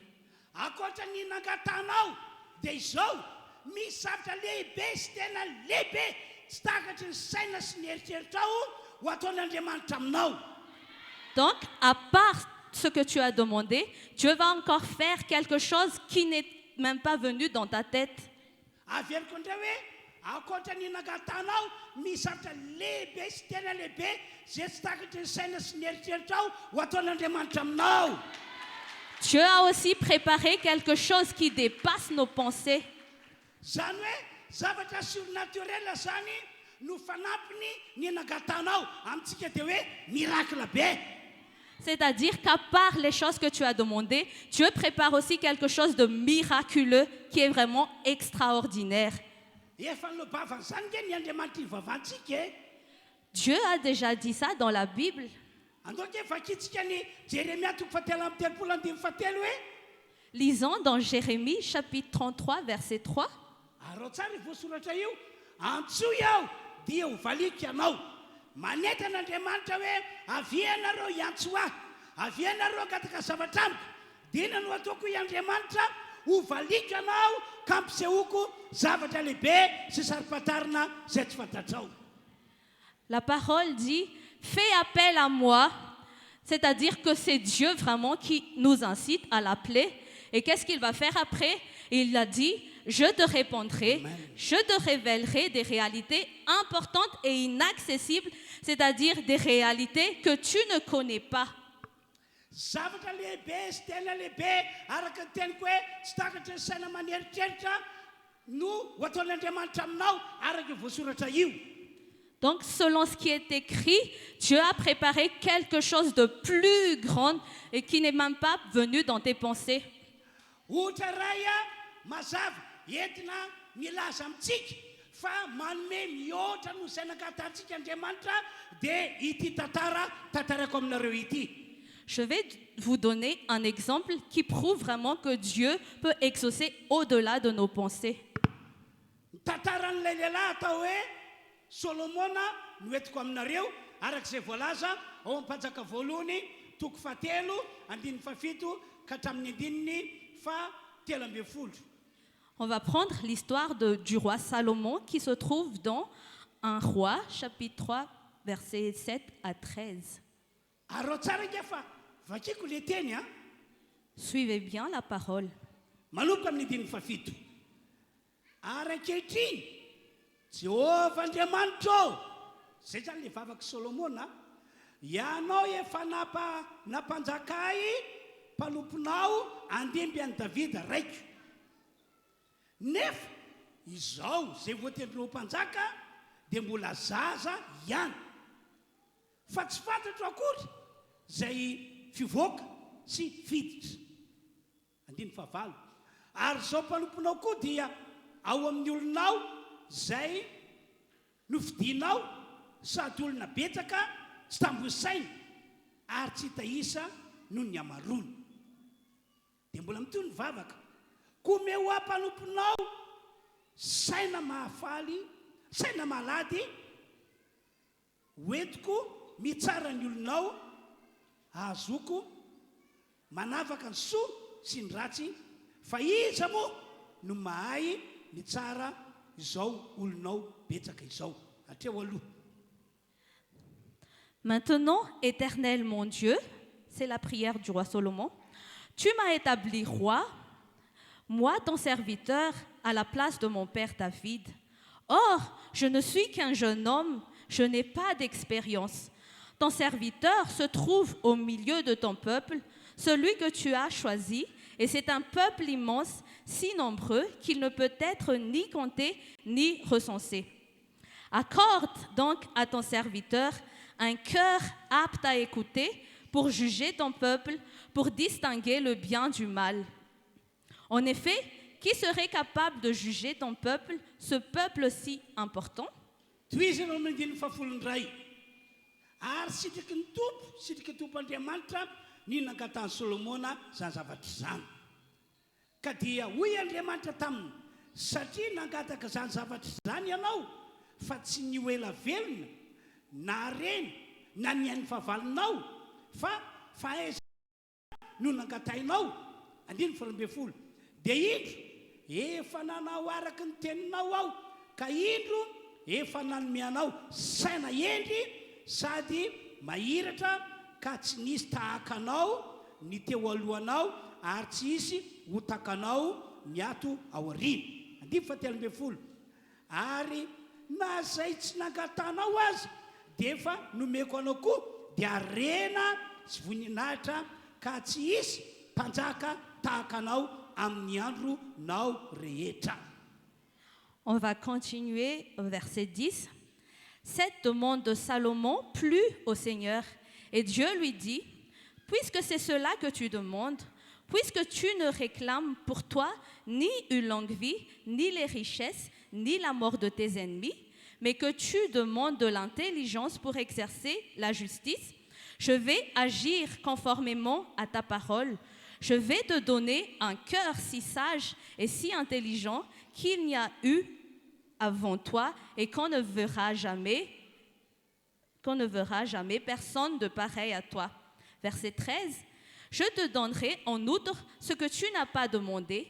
Ankoatra ny nangatanao dia izao misy zavatra lehibe sy tena lehibe tsy takatry ny saina sy ny eritreritrao ho ataon'Andriamanitra aminao. Donc, à part ce que tu as demandé, Dieu va encore faire quelque chose qui n'est même pas venu dans ta tête. Averiko indray hoe ankoatra ny nangatanao misy zavatra lehibe sy tena lehibe zay tsy takatry ny saina sy ny eritreritrao ho ataon'Andriamanitra aminao. Dieu a aussi préparé quelque chose qui dépasse nos pensées. Zany hoe zavatra surnaturel zany no fanampiny ny nagatanao amintsika dia hoe miracle be. C'est-à-dire qu'à part les choses que tu as demandées, Dieu prépare aussi quelque chose de miraculeux qui est vraiment extraordinaire. Efa nilobavana zany nge ny Andriamanitra ivavahantsika e. Dieu a déjà dit ça dans la Bible. Andoka e vakitsika ny Jeremia 3:17 hoe Lisons dans Jérémie chapitre 33 verset 3. arao tsara voasoratra io, antsoy aho dia ho valiko ianao, manentan'Andriamanitra hoe avianareo iantso ahy, avianareo gataka zavatra amiko, dia ina no ataoko i Andriamanitra ho valiko ianao ka ampisehoako zavatra lehibe sy saripatarina izay tsy fantatrao. La parole dit « Fais appel à moi », c'est-à-dire que c'est Dieu vraiment qui nous incite à l'appeler. Et qu'est-ce qu'il va faire après? Il a dit « Je te répondrai, Amen. je te révélerai des réalités importantes et inaccessibles, c'est-à-dire des réalités que tu ne connais pas. » Zavatra lehibe sy tena lehibe araka ny teniko hoe tsy takatra ny saina maneritreritra no ho ataon'Andriamanitra aminao araka voasoratra io. Donc, selon ce qui est écrit, Dieu a préparé quelque chose de plus grand et qui n'est même pas venu dans tes pensées. Ohatra ray mazava entina milaza amintsika fa manome mihoatra no izay nangatahantsika Andriamanitra dia ity tantarako aminareo ity. Je vais vous donner un exemple qui prouve vraiment que Dieu peut exaucer au-delà de nos pensées. Tantaran'ilay lehilahy atao hoe Solomona no entiko aminareo arak'izay voalaza ao amin'ny Mpanjaka voalohany 7:7 ka hatramin'ny 7:10. On va prendre l'histoire du roi Salomon qui se trouve dans 1 Roi, chapitre 3, versets 7 à 13. Arao tsara nge fa vakiko le teny a. Suivez bien la parole. Manomboka amin'ny 7. Ary ankehitriny Jehovah Andriamanitra, zay zany le vavaka Solomona, ianao efa napanjakay mpanomponao andimby an'i Davida raiko. Nefa izao zay voatendrinao mpanjaka dia mbola zaza ihany, fa tsy fantatro akory zay fivoaka sy fiditra. 9. Ary zao mpanomponao koa dia ao amin'ny olonao zay nofidinao sady olona betsaka tsy tambosaina ary tsy tahisa noho ny amarony. Dia mbola mitony vavaka kome ho ampanomponao saina mahafaly, saina malady, hoentiko mitsara ny olonao, ahazoko manavaka ny soa sy ny ratsy, fa iza moa no mahay mitsara izao olonao betsaka izao hatreo aloha. Maintenant, Éternel mon Dieu, c'est la prière du roi Salomon, tu m'as établi roi, moi ton serviteur, à la place de mon père David. Or, je ne suis qu'un jeune homme, je n'ai pas d'expérience. Ton serviteur se trouve au milieu de ton peuple, celui que tu as choisi, et c'est un peuple immense, si nombreux qu'il ne peut être ni compté ni recensé. Accorde donc à ton serviteur un cœur apte à écouter pour juger ton peuple, pour distinguer le bien du mal. En effet, qui serait capable de juger ton peuple, ce peuple si important? Toizana amin'ny 7. Ary sitriky ny tompo Andriamanitra ny nangatany Solomona zany zavatra zany. Ka dia hoy Andriamanitra taminy, satria nangataka zany zavatra zany ianao, fa tsy ny ho ela velona na reny na ny an'ny favalinao, fa fahaiza no nangatainao. 12. Dia indro efa nanao araka ny teninao aho, ka indro efa nanomeanao saina endry sady mahiratra, ka tsy nisy tahaka anao ny teo alohanao ary tsy isy ho takanao ny ato ao aoriana. 13. Ary na zay tsy nangatanao azy dia efa nomeko anao koa dia rena sy voninahitra, ka tsy isy mpanjaka tahaka anao amin'ny andro nao rehetra. On va continuer au verset 10. Cette demande de Salomon plut au Seigneur. Et Dieu lui dit, « Puisque c'est cela que tu demandes, puisque tu ne réclames pour toi ni une longue vie, ni les richesses, ni la mort de tes ennemis, mais que tu demandes de l'intelligence pour exercer la justice, je vais agir conformément à ta parole. Je vais te donner un cœur si sage et si intelligent qu'il n'y a eu avant toi et qu'on ne verra jamais personne de pareil à toi. » Verset 13. « Je te donnerai en outre ce que tu n'as pas demandé,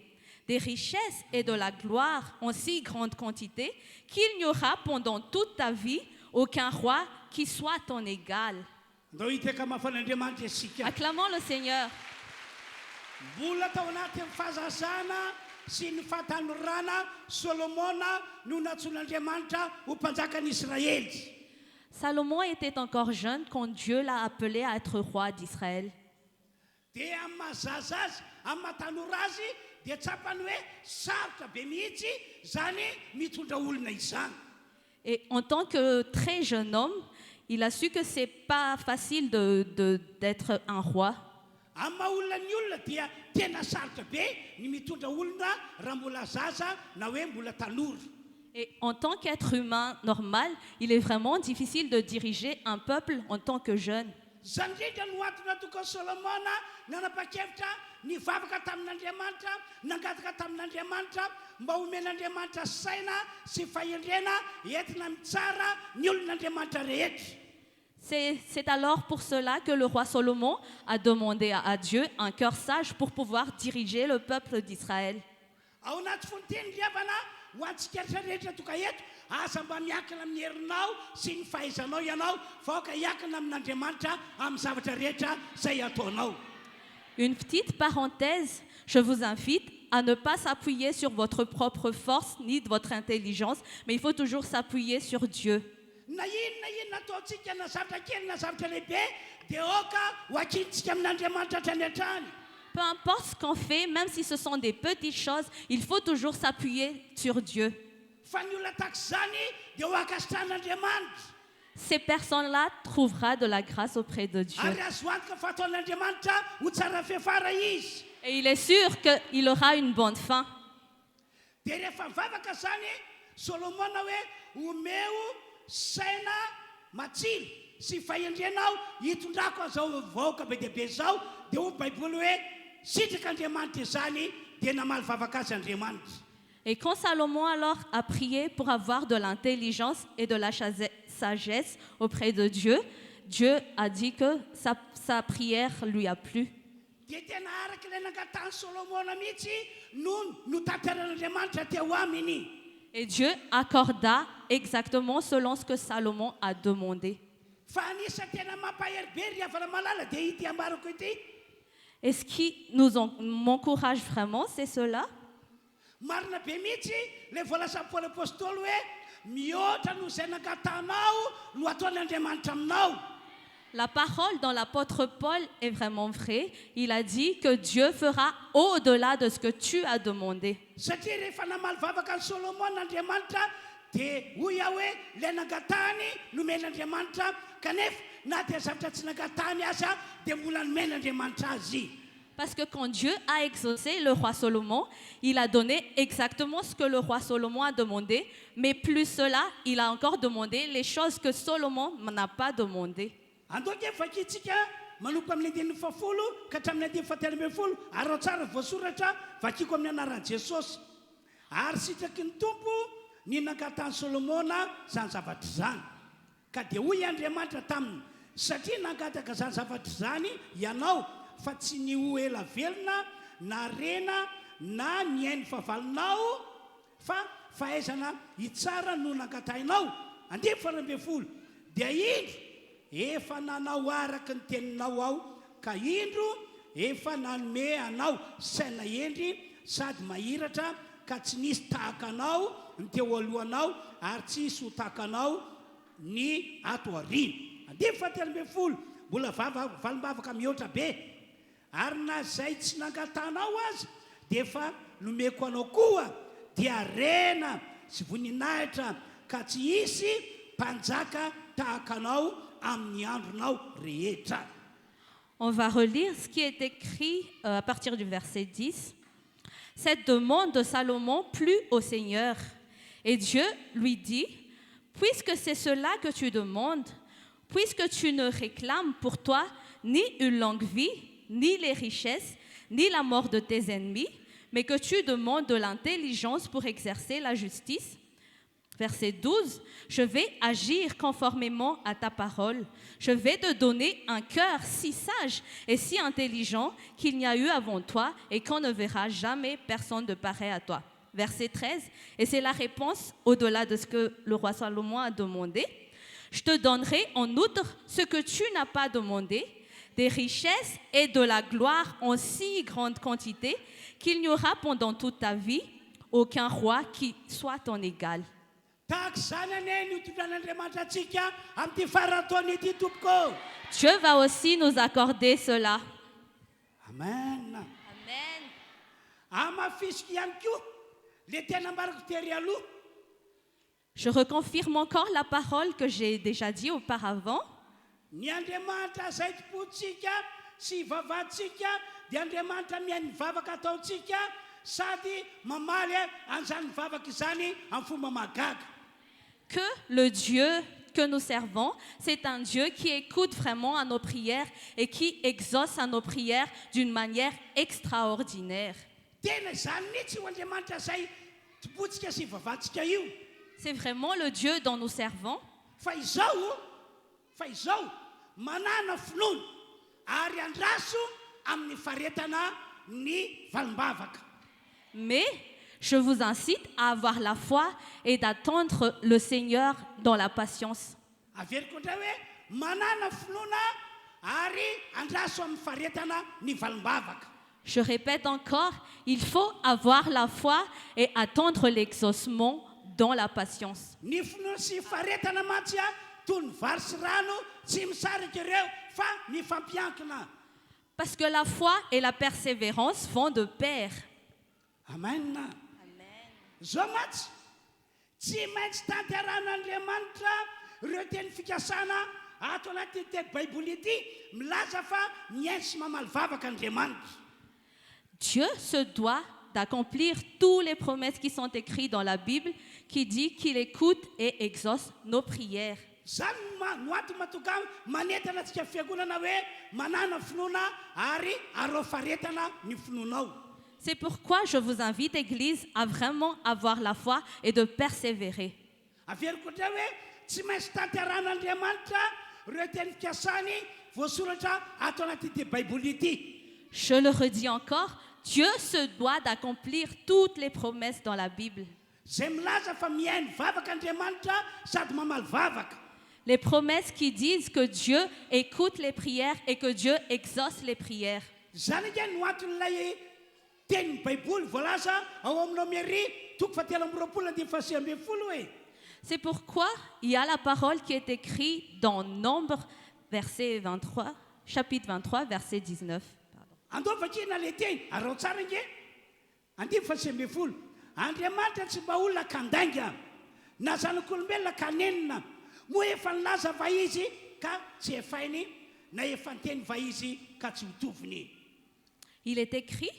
des richesses et de la gloire en si grande quantité qu'il n'y aura pendant toute ta vie aucun roi qui soit ton égal. » Acclamons le Seigneur. Mbola tao anaty fahazazana sy ny fahatanorana Solomona no natson'Andriamanitra ho mpanjakan'ny Israely. Salomon était encore jeune quand Dieu l'a appelé à être roi d'Israël. Dia amin'ny mahazaza azy, amin'ny mahatanora azy, dia tsapany hoe sarotra be mihitsy zany mitondra olona izany. Et en tant que très jeune homme, il a su que c'est pas facile d'être un roi. Amin'ny maha-olona ny olona dia tena sarotra be ny mitondra olona raha mbola zaza na hoe mbola tanora. Et en tant qu'être humain normal, il est vraiment difficile de diriger un peuple en tant que jeune. Zany indrindra no antony tokony Solomona nanapa-kevitra nivavaka tamin'Andriamanitra, nangataka tamin'Andriamanitra mba homen'Andriamanitra saina sy fahendrena entina mitsara ny olon'Andriamanitra rehetra. C'est alors pour cela que le roi Salomon a demandé à Dieu un cœur sage pour pouvoir diriger le peuple d'Israël. Ao anaty foniteny riavana ho antsikaritra rehetra toka eto, aza mba miakina amin'ny herinao sy ny fahaizanao ianao, fa ka hiakina amin'Andriamanitra amin'ny zavatra rehetra izay ataonao. Une petite parenthèse, je vous invite à ne pas s'appuyer sur votre propre force ni de votre intelligence, mais il faut toujours s'appuyer sur Dieu. Na inona ataontsika na zavatra kely na zavatra lehibe dia oka ho akintsika amin'Andriamanitra hatrany hatrany. Peu importe ce qu'on fait, même si ce sont des petites choses, il faut toujours s'appuyer sur Dieu. Fa ny olona tahak'izany dia ho akasitran'Andriamanitra. Ces personnes-là trouvera de la grâce auprès de Dieu. Ary azo antoka fa ataon'Andriamanitra ho tsara fiafara izy. Et il est sûr qu'il aura une bonne fin. Dia rehefa mivavaka zany Solomona hoe omeo saina matsilo sy fahendrenao hitondrako azao vahoaka be dehibe zao, dia ho Baiboly hoe sitrik'Andriamanitra izany dia namaly vavaka azy Andriamanitra. Et quand Salomon alors a prié pour avoir de l'intelligence et de la sagesse auprès de Dieu, Dieu a dit que sa prière lui a plu. Dia tena araka ilay nangatany Solomona mihitsy no tantaran'Andriamanitra teo aminy. Et Dieu accorda exactement selon ce que Salomon a demandé. Fa anisany tena mampahery be ry havana malala dia ity ambarako ity. Et ce qui m'encourage vraiment, c'est cela. Marina be mihitsy ilay voalasan'i Paoly apôstôly hoe mihoatra noho izay nangatanao no ataon'Andriamanitra aminao. La parole dans l'apôtre Paul est vraiment vraie. Il a dit que Dieu fera au-delà de ce que tu as demandé. Satria rehefa namaly vavaka ny Solomona Andriamanitra dia hoy aho hoe ilay nangatany nomen'Andriamanitra, kanefa na dia zavatra tsy nangatany aza dia mbola nomen'Andriamanitra azy. Parce que quand Dieu a exaucé le roi Salomon, il a donné exactement ce que le roi Salomon a demandé, mais plus cela, il a encore demandé les choses que Salomon n'a pas demandé. Andoka vakitsika manompo amin'ny 10 ka hatramin'ny 10 ary ao tsara voasoratra vakiko amin'ny anaran'i Jesosy. Ary sitraky ny Tompo ny nangatany Solomona zany zavatra zany. Ka dia hoy Andriamanitra taminy, satria nangataka zany zavatra zany ianao, fa tsy ny ho ela velona na rena na ny ainy fahavalonao, fa fahaizana hitsara no nangatainao. 10 dia indro efa nanao araka ny teninao ao, ka indro efa nanome anao saina endry sady mahiratra, ka tsy nisy tahaka anao ny teo alohanao ary tsy nisy ho tahaka anao ny ato aoriana. 10 mbola valimbavaka mihoatra be, ary na zay tsy nangatanao azy dia efa nomeko anao koa dia rena sy voninahitra, ka tsy hisy mpanjaka tahaka anao amin'ny andronao rehetra. On va relire ce qui est écrit à partir du verset 10. Cette demande de Salomon plut au Seigneur. Et Dieu lui dit, puisque c'est cela que tu demandes, puisque tu ne réclames pour toi ni une longue vie, ni les richesses, ni la mort de tes ennemis, mais que tu demandes de l'intelligence pour exercer la justice. Verset 12, je vais agir conformément à ta parole. Je vais te donner un cœur si sage et si intelligent qu'il n'y a eu avant toi et qu'on ne verra jamais personne de pareil à toi. Verset 13, et c'est la réponse au-delà de ce que le roi Salomon a demandé. Je te donnerai en outre ce que tu n'as pas demandé, des richesses et de la gloire en si grande quantité qu'il n'y aura pendant toute ta vie aucun roi qui soit ton égal. Tahaka izany anie ny itondran'Andriamanitra antsika amin'ity farantaona ity tompoko. Dieu va aussi nous accorder cela. Amen. Amen. Amafisika ihany koa le tena mariko tery aloha. Je reconfirme encore la parole que j'ai déjà dit auparavant. Ny Andriamanitra izay tompontsika sy vavantsika dia Andriamanitra mihaino mivavaka ataontsika sady mamaly an'izany mivavaka izany amin'ny fomba mahagaga. Que le Dieu que nous servons, c'est un Dieu qui écoute vraiment à nos prières et qui exauce à nos prières d'une manière extraordinaire. Tena izany mihitsy io Andriamanitra izay tompontsika sy vavantsika io. C'est vraiment le Dieu dont nous servons. Fa izao manana finoana ary andraso amin'ny faretana ny valimbavaka. Mais je vous incite à avoir la foi et d'attendre le Seigneur dans la patience. Averiko indray hoe manana finoana ary andraso amin'ny faretana ny valimbavaka. Je répète encore, il faut avoir la foi et attendre l'exaucement dans la patience. Ny finoana sy faretana mantsy toy ny vary sy rano tsy misarika ireo fa mifampiankina. Parce que la foi et la persévérance vont de pair. Amen. Zao mantsy tsy maintsy tanteran'Andriamanitra ireo teny fikasana ato anaty teny Baiboly ity milaza fa mihaino sy mamaly vavaka Andriamanitra. Dieu se doit d'accomplir toutes les promesses qui sont écrites dans la Bible, qui dit qu'il écoute et exauce nos prières. Zany no antony mahatonga manentana antsika fiangonana hoe manana finoana ary arao faretana ny finoanao. C'est pourquoi je vous invite, Église, à vraiment avoir la foi et de persévérer. Averiko indray hoe tsy maintsy tanteran'Andriamanitra ireo teny fikasany voasoratra ato anaty ity Baiboly ity. Je le redis encore, Dieu se doit d'accomplir toutes les promesses dans la Bible. Zay milaza fa mihaino vavaka Andriamanitra sady mamaly vavaka. Les promesses qui disent que Dieu écoute les prières et que Dieu exauce les prières. Zany igny no anton'ilay teny Baiboly voalaza ao amin'ny Nomery 7:20 hoe. C'est pourquoi il y a la parole qui est écrite dans Nombre, chapitre 23, verset 19. Andao vakina le teny arao tsara nge 20. Andriamanitra tsy mba olona kandainga na zanak'olombelona kanenina moa efa nilaza va izy ka tsy efainy na efa niteny va izy ka tsy hotoviny. Il est écrit,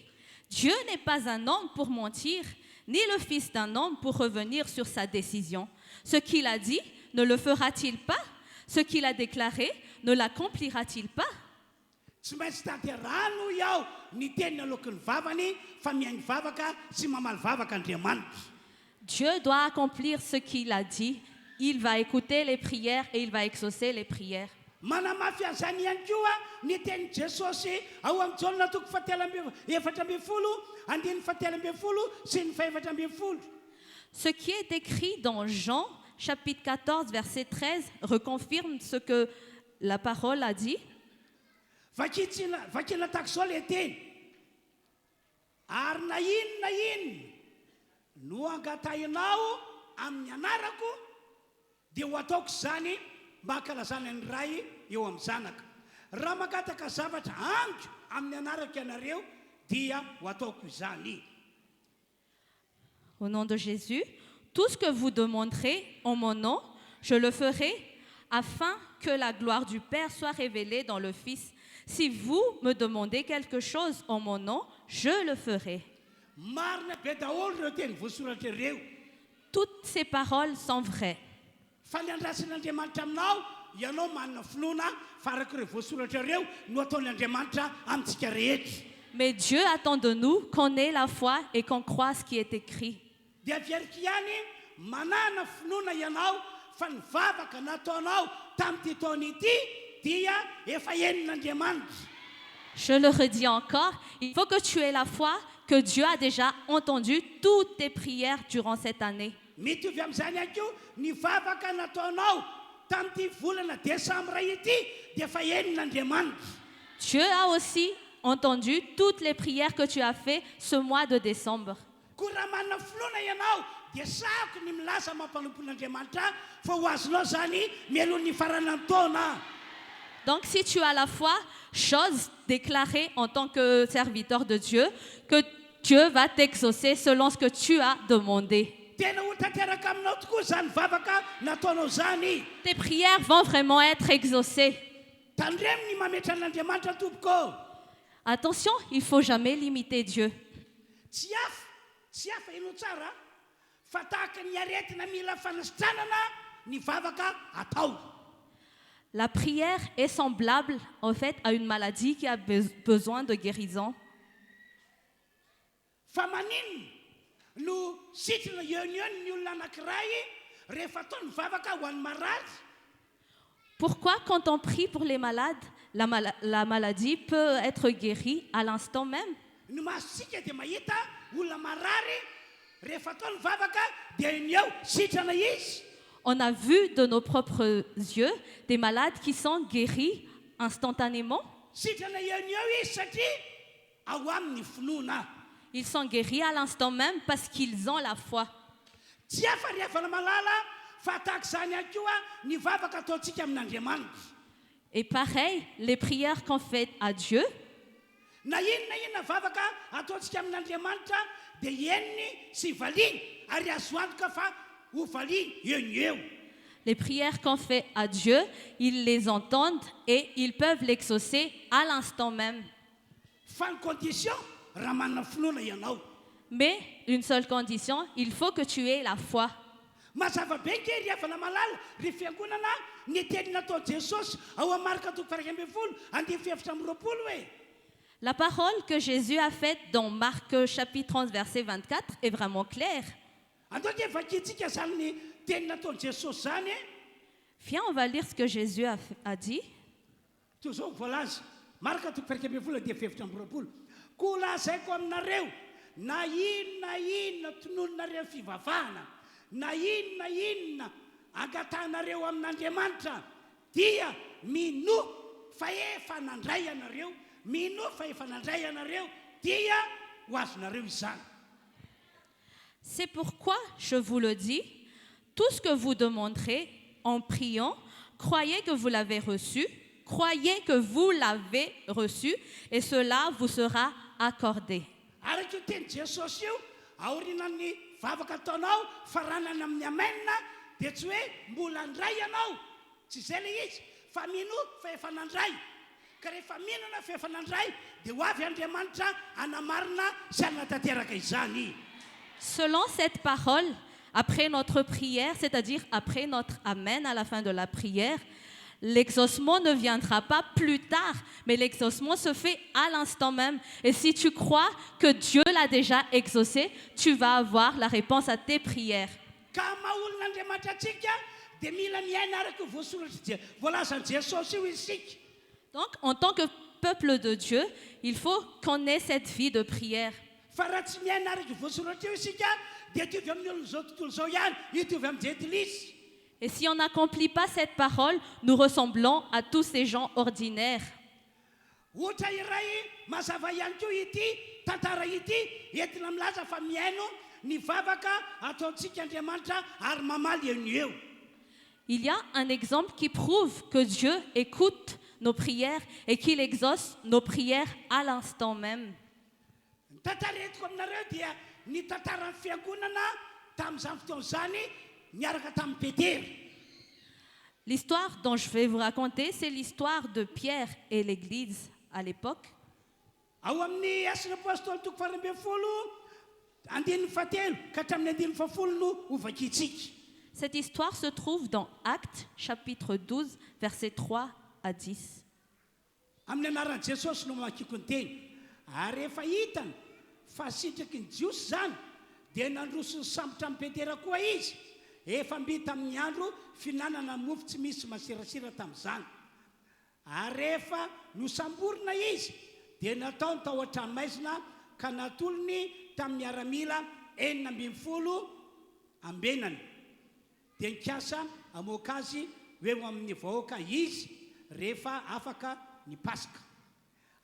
Dieu n'est pas un homme pour mentir, ni le fils d'un homme pour revenir sur sa décision. Ce qu'il a dit, ne le fera-t-il pas? Ce qu'il a déclaré, ne l'accomplira-t-il pas? Tsy maintsy tanterano iaho ny teniny alokin'ny vavany fa mihaino vavaka sy mamaly vavaka Andriamanitra. Dieu doit accomplir ce qu'il a dit. Il va écouter les prières et il va exaucer les prières. Manamafy an'izany ihany koa ny tenin'i Jesosy ao amin'ny Jaona 4:17 sy ny 4:20. Ce qui est écrit dans Jean, chapitre 14, verset 13, reconfirme ce que la parole a dit. Vakina tahaka izao le teny. Ary na inona no angatahinao amin'ny anarako dia ho ataoko izany mba hankalazana ny ray eo amin'ny zanaka. Raha mangataka zavatra anjo amin'ny anarako ianareo dia ho ataoko izany. Au nom de Jésus, tout ce que vous demanderez en mon nom, Je le ferai afin que la gloire du Père soit révélée dans le Fils. Si vous me demandez quelque chose en mon nom, je le ferai. Marina be daholo ireo teny voasoratra ireo. Toutes ces paroles sont vraies. Fa ny andrasan'Andriamanitra aminao, ianao manana finoana faraka ireo voasoratra ireo no ataon'ny Andriamanitra amintsika rehetra. Mais Dieu attend de nous qu'on ait la foi et qu'on croie ce qui est écrit. Dia aviarika ihany manana finoana ianao fa ny vavaka nataonao tamin'ity taona ity dia efa henin'Andriamanitra. Je le redis encore, il faut que tu aies la foi que Dieu a déjà entendu toutes tes prières durant cette année. Mitovy amin'izany ihany koa ny vavaka nataonao tamin'ity volana Desambra ity dia efa henin'Andriamanitra. Dieu a aussi entendu toutes les prières que tu as faites ce mois de décembre. Koa raha manana finoana ianao dia sahako ny milaza mampanompon'Andriamanitra fa ho azonao zany mialohan'ny faran'ny taona. Donc si tu as la foi, j'ose déclarer en tant que serviteur de Dieu que Dieu va t'exaucer selon ce que tu as demandé. Tena ho tanteraka aminao tokoa zany vavaka nataonao zany. Tes prières vont vraiment être exaucées. Tandremo ny mametra an'Andriamanitra tompoko. Attention, il ne faut jamais limiter Dieu. Tsy hafa ino tsara fa tahaka ny aretina mila fanasitranana ny vavaka atao. La prière est semblable en fait à une maladie qui a besoin de guérison. Fa maninona no sitrana eo ny olona anankiray rehefa ataony vavaka ho an'ny marary. Pourquoi quand on prie pour les malades, la maladie peut être guérie à l'instant même? Ny masontsika dia mahita olona marary rehefa ataony vavaka dia iny eo sitrana izy. On a vu de nos propres yeux des malades qui sont guéris instantanément. Sitrana eny eo izy satria ao amin'ny finoana. Ils sont guéris à l'instant même parce qu'ils ont la foi. Tsy hafa rehefa malala fa tahaka izany ihany koa ny vavaka ataontsika amin'Andriamanitra. Et pareil, les prières qu'on fait à Dieu, Na inona vavaka ataontsika amin'Andriamanitra dia eniny sy valiany ary azo antoka fa ho valiany eny eo. les prières qu'on fait à Dieu, ils les entendent et ils peuvent l'exaucer à l'instant même. Fa ny condition raha manana finoana ianao. Mais une seule condition, il faut que tu aies la foi. Mazava be kely avana malala ry fiangonana ny teny nataon'i Jesosy ao amin'ny Marka 12:20 hoe. La parole que Jésus a faite dans Marc chapitre 11 verset 24 est vraiment claire. Andao dia vakintsika zany ny teny nataon'i Jesosy zany. Viens, on va lire ce que Jésus a dit. Toy izao voalaza Marka 12:20. Koa lazaiko aminareo na inona tononinareo fivavahana na inona angatanareo amin'Andriamanitra dia mino fa efa nandray anareo dia ho azonareo izany. C'est pourquoi je vous le dis, tout ce que vous demanderez en priant, croyez que vous l'avez reçu, et cela vous sera accordé. Araka io teny Jesosy io aorinan'ny vavaka ataonao faranana amin'ny amenna dia tsy hoe mbola andray ianao, tsy izay le izy fa mino fa efa nandray. Ka rehefa minona fa efa nandray dia ho avy Andriamanitra anamarina sy anatanteraka izany. Selon cette parole, après notre prière, c'est-à-dire après notre amen à la fin de la prière, l'exaucement ne viendra pas plus tard, mais l'exaucement se fait à l'instant même. Et si tu crois que Dieu l'a déjà exaucé, tu vas avoir la réponse à tes prières. Ka maha-olon'Andriamanitra antsika dia mila miaina araka voasoratra voalazan'i Jesosy io isika. Donc, en tant que peuple de Dieu, il faut qu'on ait cette vie de prière. Fa raha tsy miaina araka voasoratra io isika dia hitovy amin'ny olon'izao tontolo izao ihany, hitovy amin'ny jetilisa. Et si on n'accomplit pas cette parole, nous ressemblons à tous ces gens ordinaires. Ohatra iray mazava ihany koa ity tantara ity entina milaza fa miaino ny vavaka ataontsika Andriamanitra ary mamaly eny eo. Il y a un exemple qui prouve que Dieu écoute nos prières et qu'il exauce nos prières à l'instant même. Ny tantara entiko aminareo dia ny tantaran'ny fiangonana tamin'izany fotoana izany niaraka tamin'ny Petera. L'histoire dont je vais vous raconter, c'est l'histoire de Pierre et l'Église à l'époque. Ao amin'ny asin'ny apôstôly toko faharoa ambin'ny folo andininy fahatelo ka hatramin'ny andininy fahafolo no ovakitsika. Cette histoire se trouve dans Actes, chapitre 12, versets 3 à 10. Amin'ny anaran'i Jesosy no makiko ny teny. Ary rehefa hitany fa sitraky ny jiosy zany dia nandroso ny sambotra amin'ny Petera koa izy. Efa mbita amin'ny andro finanana mofo tsy misy masirasira tamin'izany. Ary rehefa nosamborina izy dia nataony tao an-tranomaizina ka natolony tamin'ny miaramila 450 ambenany. Dia nikasa amoaka azy hoe amin'ny vahoaka izy rehefa afaka ny Pasika.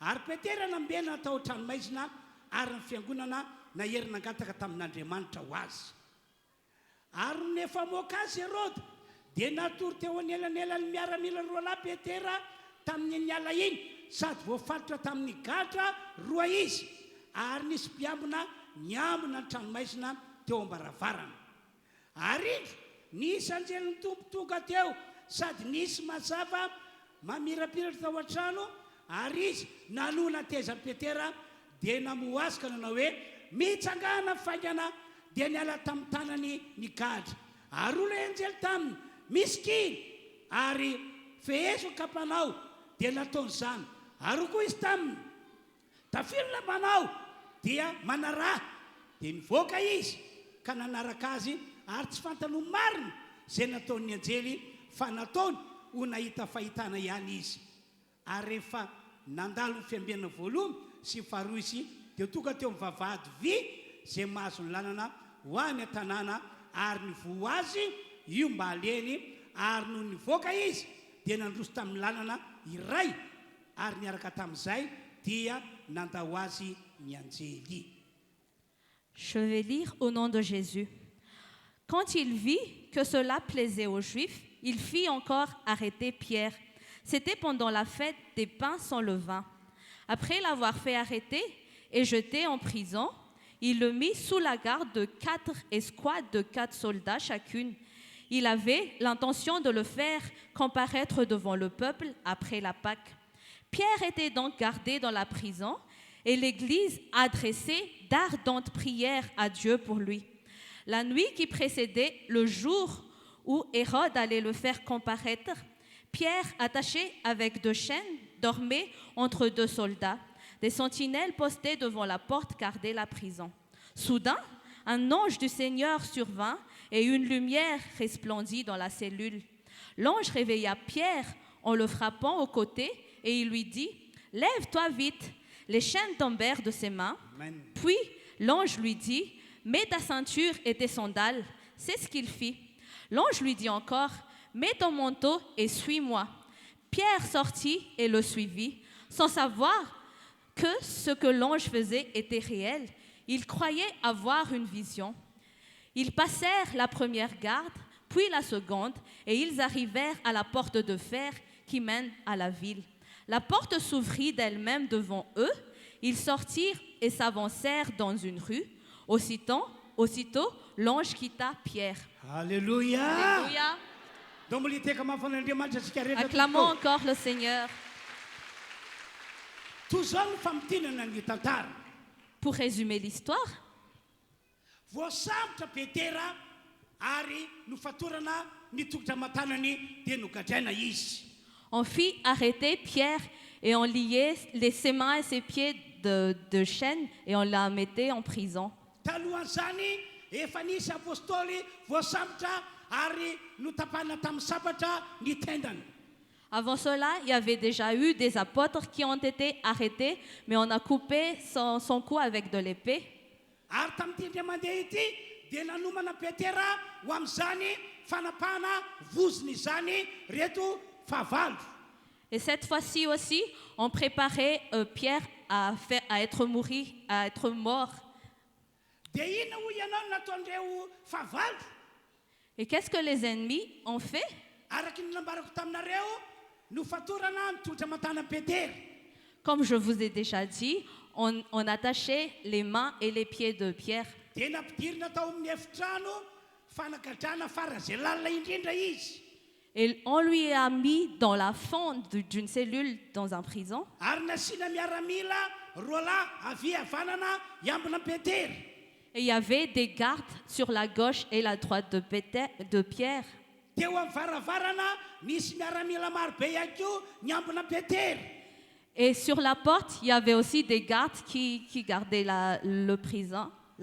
Ary Petera nambena tao an-tranomaizina ary ny fiangonana naherina angataka tamin'Andriamanitra ho azy. Ary nefa amoaka azy Herode dia natory teo anelanelan'ny miaramila roa lahy Petera tamin'ny niala iny sady voafatotra tamin'ny gadra roa izy ary nisy mpiambina niambina ny tranomaizina teo ambaravarana. Ary indro nisy anjelin'ny tompo tonga teo sady nisy mazava mamirapiratra tao an-trano ary izy nanona teza Petera dia namoa azy ka nanao hoe mitsangana faingana dia niala tamin'ny tanany ny gadra. Ary olona anjely taminy miskiny ary fehezo kapanao dia nataon'izany. Ary koa izy taminy tafilona manao dia manaraha dia nivoaka izy ka nanaraka azy ary tsy fantany marina izay nataon'ny anjely fa nataony ho nahita fahitana ihany izy. Ary rehefa nandalo ny fiambinana voalohany sy faharoa izy dia tonga teo mivavahady vy izay mahazo ny lalana ho any an-tanàna ary nivoho azy io mba aleny ary no nivoaka izy dia nandroso tamin'ny lalana iray ary niaraka tamin'izay dia nandao azy ny anjely. Je vais lire au nom de Jésus. Quand il vit que cela plaisait aux Juifs, il fit encore arrêter Pierre. C'était pendant la fête des pains sans levain. Après l'avoir fait arrêter et jeter en prison, il le mit sous la garde de 4 escouades de 4 soldats chacune. Il avait l'intention de le faire comparaître devant le peuple après la Pâque. Pierre était donc gardé dans la prison et l'Église adressait d'ardentes prières à Dieu pour lui. La nuit qui précédait le jour où Hérode allait le faire comparaître, Pierre, attaché avec 2 chaînes, dormait entre 2 soldats. Des sentinelles postées devant la porte gardaient la prison. Soudain, un ange du Seigneur survint et une lumière resplendit dans la cellule. L'ange réveilla Pierre en le frappant au côté et il lui dit « Lève-toi vite !» Les chaînes tombèrent de ses mains. Amen. Puis l'ange lui dit « Mets ta ceinture et tes sandales. » C'est ce qu'il fit. L'ange lui dit encore « Mets ton manteau et suis-moi. » Pierre sortit et le suivit, sans savoir que ce que l'ange faisait était réel. Il croyait avoir une vision. Ils passèrent la première garde, puis la seconde, et ils arrivèrent à la porte de fer qui mène à la ville. La porte s'ouvrit d'elle-même devant eux. Ils sortirent et s'avancèrent dans une rue. Aussitôt, l'ange quitta Pierre. Alléluia. Alléluia. Domboliteka mahafan'Andriamanitra antsika rehetra Acclamons tokoa. encore le Seigneur. Toy izao ny famotinana ny tantara. Pour résumer l'histoire, Voasambotra Petera ary nofatorana nitongotra aman-tanany dia nogadraina izy. on fit arrêter Pierre et on liait ses mains et ses pieds de chaînes et on la mettait en prison. Talohan'izany efa nisy apôstôly voasambotra ary notapahana tamin'ny sabatra ny tendany. Avant cela, il y avait déjà eu des apôtres qui ont été arrêtés, mais on a coupé son cou avec de l'épée. Ary tamin'ity indray mandeha ity dia nanomana Petera ho amin'izany fanapahana vozony izany reto fahavalo. Et cette fois-ci aussi, on préparait Pierre à être mort. Dia inona ho ianao no nataon'ireo fahavalo? Et qu'est-ce que les ennemis ont fait? Araky ny nambarako taminareo nofatorana nitongotra aman-tanan'i Petera. Comme je vous ai déjà dit, on attachait les mains et les pieds de Pierre. Dia nampidirina tao amin'ny efitrano fanagadrana faran'izay lalina indrindra izy. Et on lui a mis dans la fente d'une cellule dans un prison. ary nasiana miaramila roa lahy avy havanana iambina Petera. Et il y avait des gardes sur la gauche et la droite de Pierre. Teo amin'ny varavarana nisy miaramila maro be ihany koa niambina Petera. Et sur la porte, il y avait aussi des gardes qui gardaient la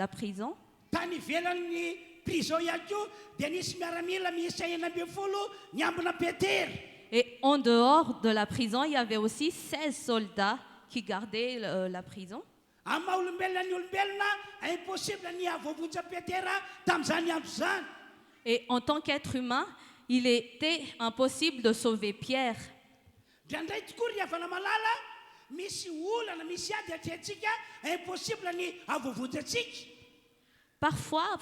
prison. Tany ivelan'ny prison ihany koa dia nisy miaramila miisa 12 niambina Petera. Et en dehors de la prison, il y avait aussi 16 soldats qui gardaient la prison. Amin'ny maha-olombelona ny olombelona impossible ny ahavoavonjy Petera tamin'izany andro zany. Et en tant qu'être humain, il était impossible de sauver Pierre. Ndraindray tokoa ry havana malala misy olana misy ady atrehantsika impossible ny ahavoavonjy atsika. Parfois,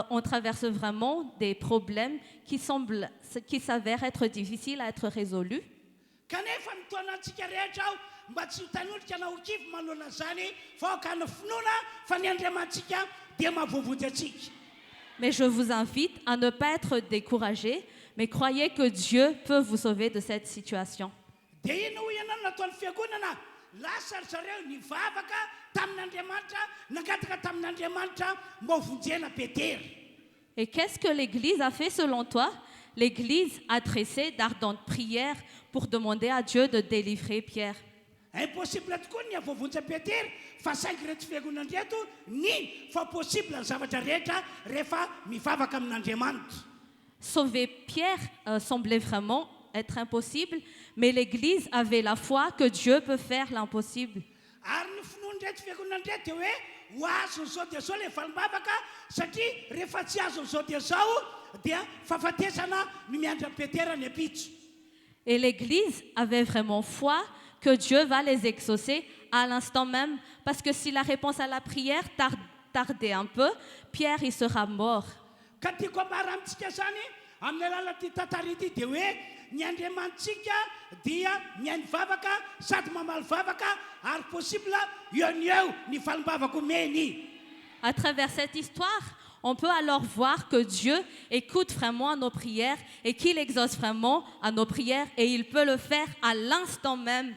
on traverse vraiment des problèmes qui s'avèrent être difficiles à être résolus. Kanefa mitoana antsika rehetra aho mba tsy ho tanolika na ho kivy manoloana zany fa aokana finoana fa ny Andriamantsika dia mahavoavonjy atsika. Mais je vous invite à ne pas être découragés, mais croyez que Dieu peut vous sauver de cette situation. Dia ino ho ianao nataon'ny fiangonana lasa ry zareo nivavaka tamin'Andriamanitra nangataka tamin'Andriamanitra mba ho vonjena Petera. Et qu'est-ce que l'Église a fait selon toi? L'Église a dressé d'ardentes prières pour demander à Dieu de délivrer Pierre. Impossible tokoa ny ahavoavonjy Petera fa saingy reto fiangonana reto nino fa possible ny zavatra rehetra rehefa mivavaka amin'Andriamanitra. Sauver Pierre semblait vraiment être impossible, mais l'Église avait la foi que Dieu peut faire l'impossible. Ary ny finoany reto fiangonana reto dia hoe ho azo zao dia zao le valom-bavaka satria rehefa tsy azo zao dia zao dia fahafatesana ny miandra Petera ny ampitso. Et l'Église avait vraiment foi que Dieu va les exaucer à l'instant même, parce que si la réponse à la prière tardait un peu, Pierre il sera mort. Ka tiako ambara amintsika zany amin'ny alalan'ity tantara ity dia hoe ny Andriamantsika dia mihaino vavaka sady mamaly vavaka ary possible eo ny eo ny valom-bavaka omeny. À travers cette histoire, on peut alors voir que Dieu écoute vraiment à nos prières et qu'il exauce vraiment à nos prières et il peut le faire à l'instant même.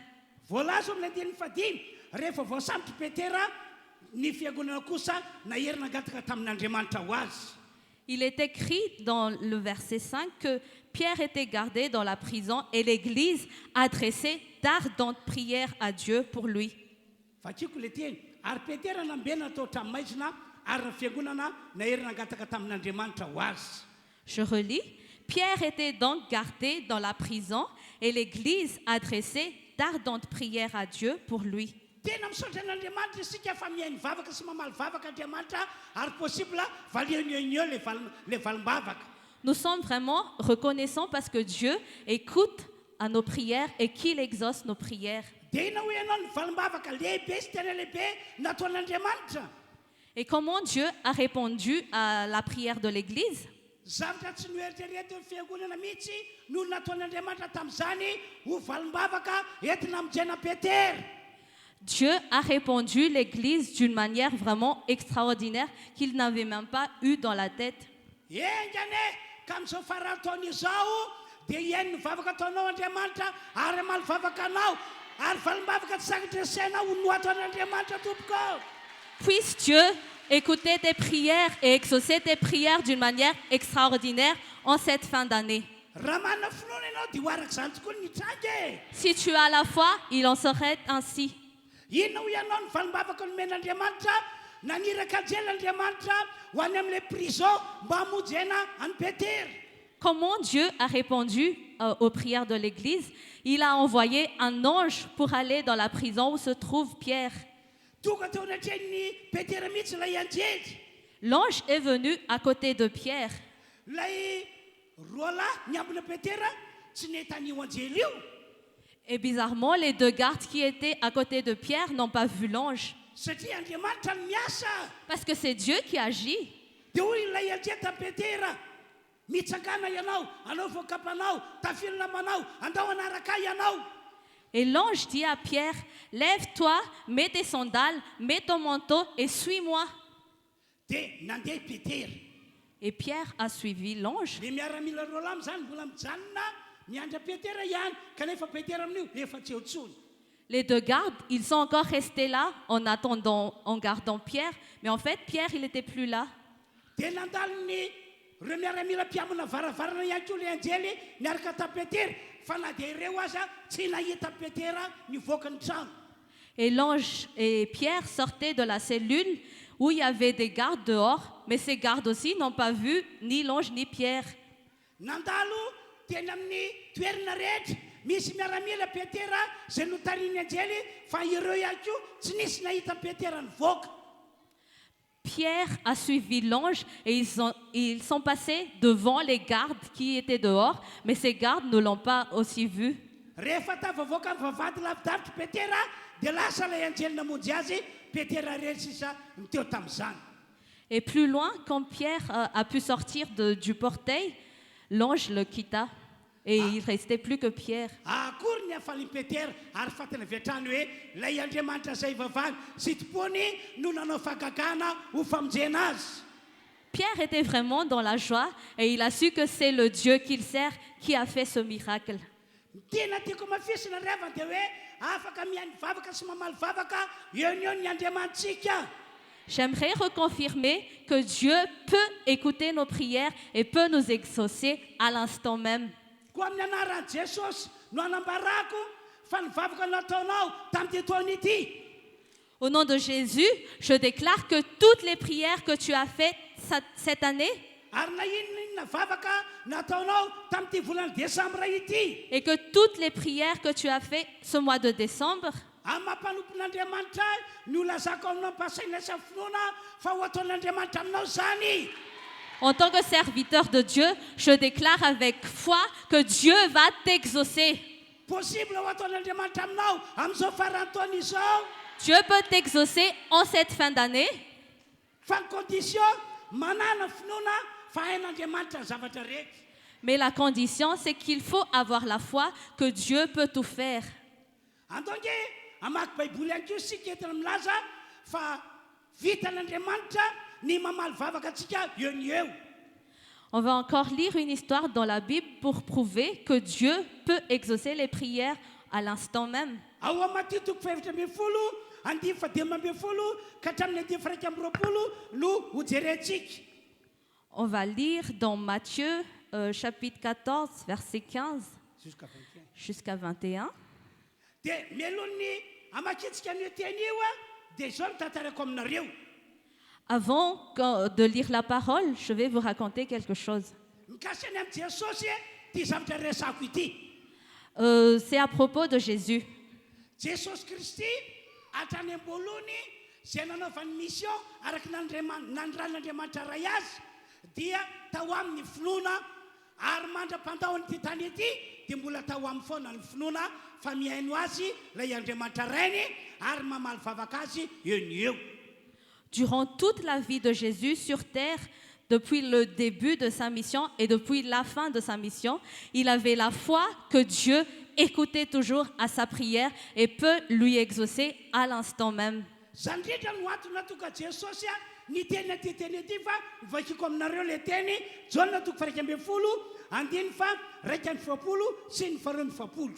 Voalazo amin'ny andininy fadimy rehefa voasambotra Petera ny fiangonana kosa naherina angataka tamin'Andriamanitra ho azy. Il est écrit dans le verset 5 que Pierre était gardé dans la prison et l'Église adressait d'ardentes prières à Dieu pour lui. Fakiko le teny ary Petera nambena tao tramomaizina ary ny fiangonana naherina angataka tamin'Andriamanitra ho azy. Je relis. Pierre était donc gardé dans la prison et l'Église adressait d'ardentes prières à Dieu pour lui. Tena misaotra an'Andriamanitra isika fa mihaino vavaka sy mamaly vavaka Andriamanitra ary possible valian'eo le valom-bavaka. Nous sommes vraiment reconnaissants parce que Dieu écoute à nos prières et qu'il exauce nos prières. Dia ina ho ianao ny valom-bavaka lehibe sy tena lehibe nataon'Andriamanitra. Et comment Dieu a répondu à la prière de l'Église? Zavatra tsy noeritrereto ny fiangonana mihitsy no nataon'Andriamanitra tamin'izany ho valom-bavaka entina mijena Petera. Dieu a répondu l'Église d'une manière vraiment extraordinaire qu'il n'avait même pas eu dans la tête. Engane ka amin'izao farantaona izao dia iaino ny vavaka ataonao Andriamanitra ary amaly vavaka anao ary valom-bavaka tsy sakatra sainao ho noataon'Andriamanitra tompoko. Puisse Dieu écouter tes prières et exaucer tes prières d'une manière extraordinaire en cette fin d'année. Raha manana finoana ianao dia ho araka izany tokoa ny mitrangy. Si tu as la foi, il en serait ainsi. Inona ho ianao ny valom-bavaka nomen'Andriamanitra naniraka jelan'Andriamanitra ho any amin'ilay prison mba hamonjena any Petera. Comment Dieu a répondu aux prières de l'Église? Il a envoyé un ange pour aller dans la prison où se trouve Pierre. Tonga teo anatrehany Petera mihitsy ilay anjely. L'ange est venu à côté de Pierre. Ilay roa lahy niambina Petera tsy netan'io anjely io. Et bizarrement, les deux gardes qui étaient à côté de Pierre n'ont pas vu l'ange. Satria Andriamanitra no miasa. Parce que c'est Dieu qui agit. Dia hoy ilay anjely ta Petera mitsangana ianao anao voakapanao tafilina manao andao anaraka ianao. Et l'ange dit à Pierre, lève-toi, mets tes sandales, mets ton manteau et suis-moi. Dia nandeha Petera. Et Pierre a suivi l'ange. Le miaramila rolam zany mbola mijanona miandra Petera ihany kanefa Petera amin'io efa tsy eo tsony. Les deux gardes, ils sont encore restés là en attendant, en gardant Pierre. Mais en fait, Pierre, il n'était plus là. Dia nandalo ny reo miaramila mpiamana varavarana ihany koa le anjely miaraka ta Petera fa na dia ireo aza tsy nahita Petera nivoaka ny trano. Et l'ange et Pierre sortaient de la cellule où il y avait des gardes dehors. Mais ces gardes aussi n'ont pas vu ni l'ange ni Pierre. Nandalo teny amin'ny toerana rehetra misy miaramila Petera zay notariny anjely fa ireo ihany koa tsy nisy nahita Petera nivoaka. Pierre a suivi l'ange et ils sont passés devant les gardes qui étaient dehors. Mais ces gardes ne l'ont pas aussi vu. Rehefa tavavoaka ny vavahady lavidavitra Petera dia lasa ilay anjely namonjy azy Petera rery sisa miteo tamin'izany. Et plus loin, quand Pierre a pu sortir du portail, l'ange le quitta. Et il ne restait plus que Pierre. Akory ny afaly Petera ary fatana viatrany hoe lay Andriamanitra izay vavahady sy tompony no nanao fahagagana ho famonjena azy. Pierre était vraiment dans la joie et il a su que c'est le Dieu qu'il sert qui a fait ce miracle. Tena tiako mafisina ry avany dia hoe afaka mihaino vavaka sy mamaly vavaka eo ny Andriamanitsika. J'aimerais reconfirmer que Dieu peut écouter nos prières et peut nous exaucer à l'instant même. Koa amin'ny anaran'i Jesosy no anambarako fa ny vavaka nataonao tamin'ity taona ity. Au nom de Jésus, je déclare que toutes les prières que tu as faites cette année Ary na inona vavaka nataonao tamin'ity volana Desambra ity. et que toutes les prières que tu as faites ce mois de décembre, Amin'ny mampanompon'Andriamanitra no lazako aminao mpasaina sy finoana fa ho ataon'Andriamanitra aminao zany. en tant que serviteur de Dieu, je déclare avec foi que Dieu va t'exaucer. Possible ho ataon'Andriamanitra aminao amin'izao farantaona izao. Dieu peut t'exaucer en cette fin d'année, Fa ny condition manana finoana fa hain'Andriamanitra ny zavatra rehetra. mais la condition, c'est qu'il faut avoir la foi que Dieu peut tout faire. Andonge amaky baiboly ihany koa sika entina milaza fa vitan'Andriamanitra ny mamaly vavaka antsika eo ny eo. On va encore lire une histoire dans la Bible pour prouver que Dieu peut exaucer les prières à l'instant même. Ao amin'ny Matthieu toko faefatra ambin'ny folo andimy fadimy ambin'ny folo ka hatramin'ny andimy faraika amby roapolo no ho jerentsika. On va lire dans Matthieu chapitre 14, verset 15 jusqu'à 21. Dia mialohan'ny hamakitsika an'io teny io a dia izao no tantarako aminareo. Avant de lire la parole, je vais vous raconter quelque chose. Mikasy any amin'i Jesosy ity zavatra resako ity. C'est à propos de Jésus. Jesosy Kristy hatrany am-boalohany izay nanaovany mission araka nandran'Andriamanitra ray azy dia tao amin'ny finoana ary mandra-pandaon'ity tany ity dia mbola tao amin'ny foana ny finoana fa mihaino azy ilay Andriamanitra rainy ary mamaly vavaka azy eo ny eo. Durant toute la vie de Jésus sur terre, depuis le début de sa mission et depuis la fin de sa mission, il avait la foi que Dieu écoutait toujours à sa prière et peut lui exaucer à l'instant même. Zany indrindra no antony natonga Jesosy ny teny aty teny ity fa vakiko aminareo le teny Jaona toko faraika ambin'ny folo andiny fa raika amby fapolo sy ny faharoa amby fapolo.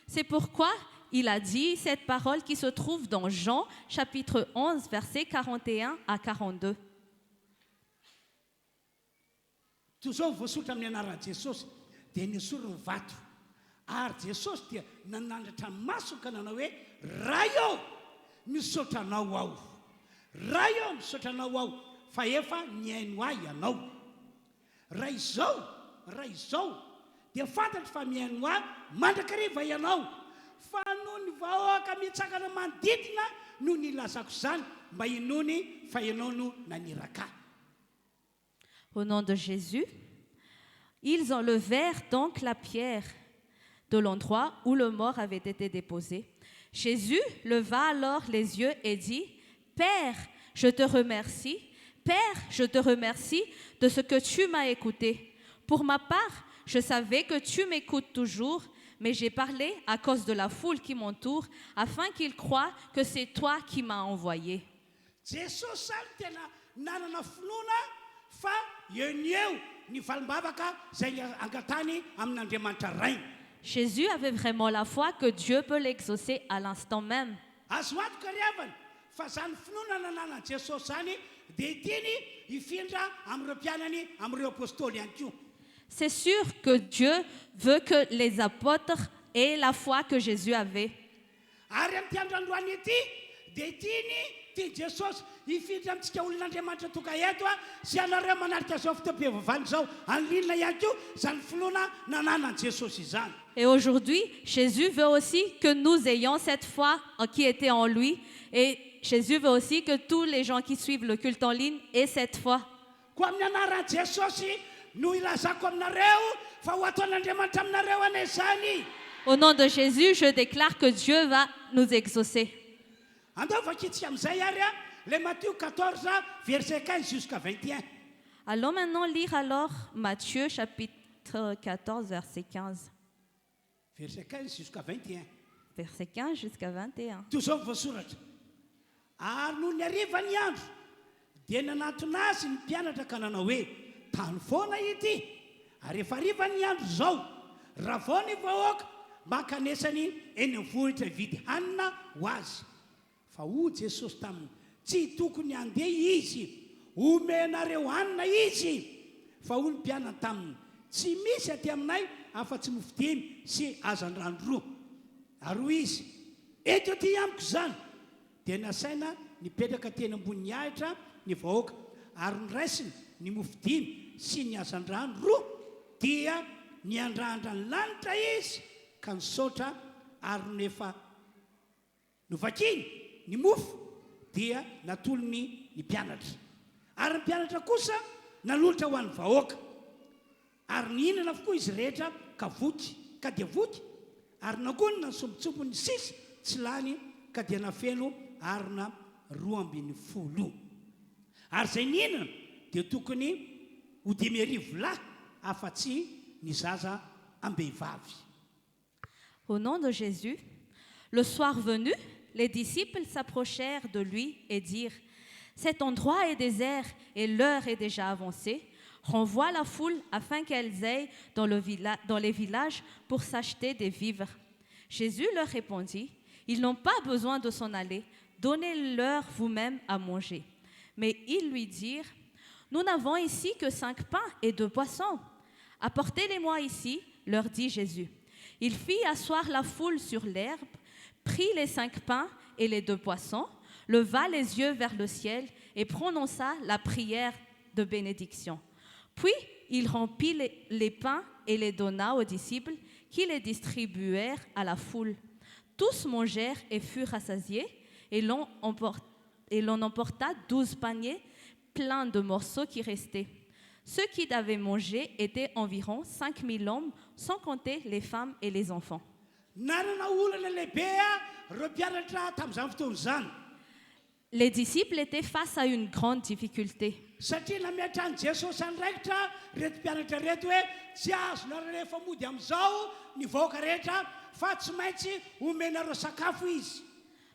C'est pourquoi il a dit cette parole qui se trouve dans Jean chapitre 11 versets 41 à 42. Toy izao voasotra amin'ny anaran'i Jesosy dia nisorony vato ary Jesosy dia nanandratra maso ka nanao hoe raha eo misaotra anao aho, raha eo misaotra anao aho fa efa nihaino ahy ianao. Raha izao dia fantatro fa mihaino ahy mandrakariva ianao fa noho ny vahoaka mitsakana manodidina no nilazako izany mba hinony fa ianao no naniraka. Au nom de Jésus, ils enlevèrent donc la pierre de l'endroit où le mort avait été déposé. Jésus leva alors les yeux et dit, « Père, je te remercie. Père, je te remercie de ce que tu m'as écouté. Pour ma part, je savais que tu m'écoutes toujours, mais j'ai parlé à cause de la foule qui m'entoure, afin qu'ils croient que c'est toi qui m'as envoyé. » Jesosy zany tena nanana finoana fa eo ny valimbavaka zay angatany amin'Andriamanitra rainy. Jésus avait vraiment la foi que Dieu peut l'exaucer à l'instant même. Azo antoka ry havana fa zany finoana nananan'i Jesosy zany dia tiany hifindra amin'ireo mpianany amin'ireo apôstôly ihany koa. C'est sûr que Dieu veut que les apôtres aient la foi que Jésus avait. Ary amin'ity androandroany ity dia tiany Jesosy hifindra amintsika olon'Andriamanitra toka eto sy anareo manarika zao fitoam-pivavahana zao anylinina ihany koa zany finoana nananan'i Jesosy izany. Et aujourd'hui, Jésus veut aussi que nous ayons cette foi qui était en lui. Et Jésus veut aussi que tous les gens qui suivent le culte en ligne aient cette foi. Koa amin'ny anaran'i Jesosy no ilazako aminareo fa ho ataon'Andriamanitra aminareo ane zany. Au nom de Jésus, je déclare que Dieu va nous exaucer. Andao vakitsika amin'izay ary le Matthieu 14 verset 15 jusqu'à 21. Allons maintenant lire alors Matthieu chapitre 14, verset 15. Verset 15 jusqu'à 21. Verset 15 jusqu'à 21. Toy izao voasoratra. Ary noho ny harivany andro dia nanatona azy ny mpianatra ka nanao hoe tany foana ity. Ary efa harivany andro zao raha vao ny vahoaka makanesany eny amin'ny vohitra hividy hanina ho azy. Fa hoy Jesosy taminy tsy tokony handeha izy omenareo hanina izy. Fa hoy ny mpianany taminy tsy misy aty aminay afa-tsy mofo dimy sy hazan-drano roa. Ary hoy izy eto aty amiko zany dia nasaina nipetraka teny ambony ahitra ny vahoaka ary niraisiny ny mofo dimy sy ny hazan-drano roa dia niandrandra ny lanitra izy ka nisaotra ary nefa novakiny ny mofo dia natolony ny mpianatra. Ary ny mpianatra kosa nanolotra ho an'ny vahoaka. Ary nihinana avokoa izy rehetra ka dia voky ary nagonina ny sombitsombony sisa tsy lany ka dia nafeno arina 12. Ary zay nihinana dia tokony ho 5,000 lahy afa-tsy ny zaza am-behivavy. Au nom de Jésus, le soir venu, les disciples s'approchèrent de lui et dirent « Cet endroit est désert et l'heure est déjà avancée. Renvoie la foule afin qu'elles aillent dans les villages pour s'acheter des vivres. » Jésus leur répondit « Ils n'ont pas besoin de s'en aller. Donnez-leur vous-même à manger. » Mais ils lui dirent « Nous n'avons ici que 5 pains et 2 poissons. » « Apportez-les-moi ici, leur dit Jésus. Il fit asseoir la foule sur l'herbe, prit les 5 pains et les 2 poissons, leva les yeux vers le ciel et prononça la prière de bénédiction. Puis il remplit les pains et les donna aux disciples qui les distribuèrent à la foule. Tous mangèrent et furent rassasiés, et l'on emporta 12 paniers pleins de morceaux qui restaient. Ceux qui avaient mangé étaient environ 5000 hommes, sans compter les femmes et les enfants. Les disciples étaient face à une grande difficulté.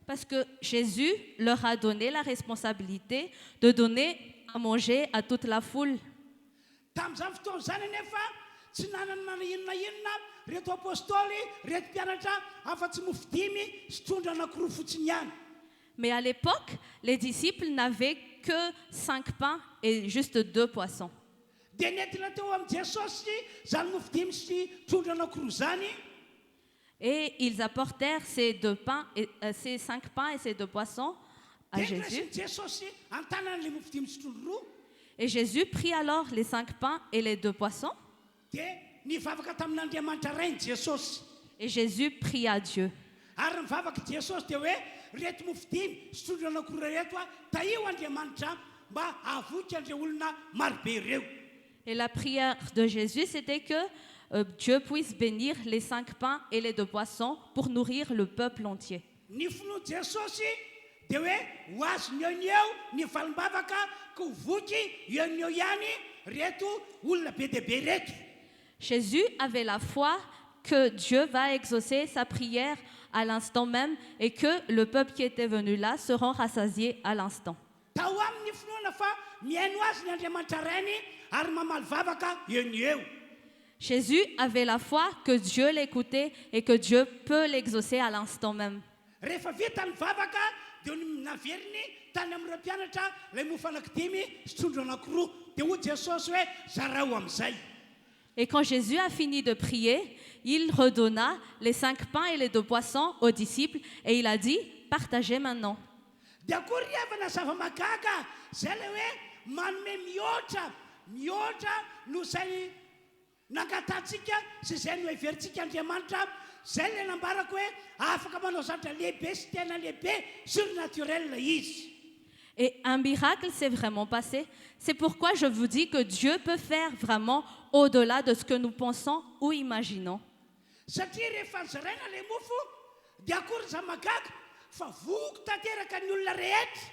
Parce que Jésus leur a donné la responsabilité de donner à manger à toute la foule. Mais à l'époque, les disciples n'avaient que 5 pains et juste 2 poissons. Et ils apportèrent ces 5 pains et ces 2 poissons à Jésus. Et Jésus prit alors les 5 pains et les 2 poissons. Et Jésus pria à Dieu. Et la prière de Jésus, c'était que Dieu puisse bénir les 5 pains et les 2 poissons pour nourrir le peuple entier. Jésus avait la foi que Dieu va exaucer sa prière à l'instant même et que le peuple qui était venu là seront rassasiés à l'instant. miaino azy ny Andriamanitra rainy ary mamaly vavaka eo ny eo. Jésus avait la foi que Dieu l'écoutait et que Dieu peut l'exaucer à l'instant même. Rehefa vita ny vavaka dia naveriny tany amin'ireo mpianatra ilay mofo anankidimy sy trondro anankiroa dia hoy Jesosy hoe zarao amin'izay. Et quand Jésus a fini de prier, il redonna les 5 pains et les 2 poissons aux disciples et il a dit, partagez maintenant. Dia koa riavana zava-magaga zay ilay hoe manome mihoatra no izay nangatantsika sy izay no heverintsika Andriamanitra. Zay ilay nambarako hoe afaka manao zavatra lehibe sy tena lehibe surnaturel izy. Et un miracle s'est vraiment passé. C'est pourquoi je vous dis que Dieu peut faire vraiment au-delà de ce que nous pensons ou imaginons. Satria rehefa nizaraina ilay mofo dia akory zava-magaga fa voky tanteraka ny olona rehetra.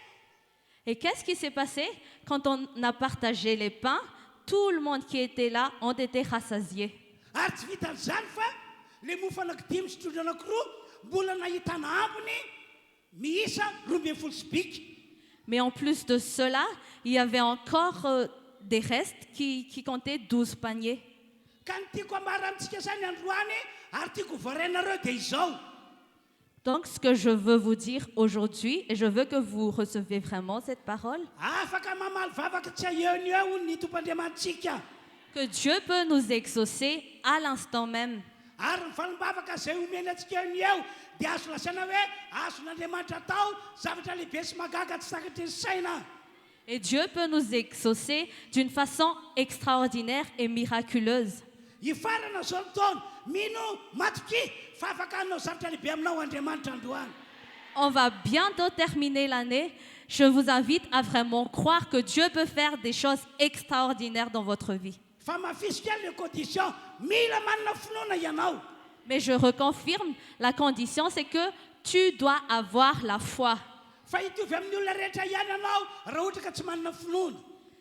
Et qu'est-ce qui s'est passé quand on a partagé les pains? Tout le monde qui était là ont été rassasiés. Ary tsy vitan'izany fa ilay mofo anankidimy sy trondro anankiroa mbola nahitana ambiny miisa 12 sy biky. Mais en plus de cela, il y avait encore des restes qui comptaient 12 paniers. Ka ny tiako ambara amintsika izany androany ary tiako voarainareo dia izao. Donc ce que je veux vous dire aujourd'hui, et je veux que vous recevez vraiment cette parole, Afaka mamaly vavaka tsy eo ny eo ny tompon'Andriamantsika. que Dieu peut nous exaucer à l'instant même. Ary ny valimbavaka izay omeny antsika eo ny eo dia azo lasaina hoe azon'Andriamanitra atao zavatra lehibe sy magaga tsy takatry ny saina. Et Dieu peut nous exaucer d'une façon extraordinaire et miraculeuse. Hifarana zao ny taona mino matoky fa afaka hanao zavatra lehibe aminao Andriamanitra androany. On va bientôt terminer l'année. Je vous invite à vraiment croire que Dieu peut faire des choses extraordinaires dans votre vie. Fa mafisika le condition mila manana finoana ianao. Mais je reconfirme, la condition c'est que tu dois avoir la foi. Fa hitovy amin'ny olona rehetra ihany ianao raha ohatra ka tsy manana finoana.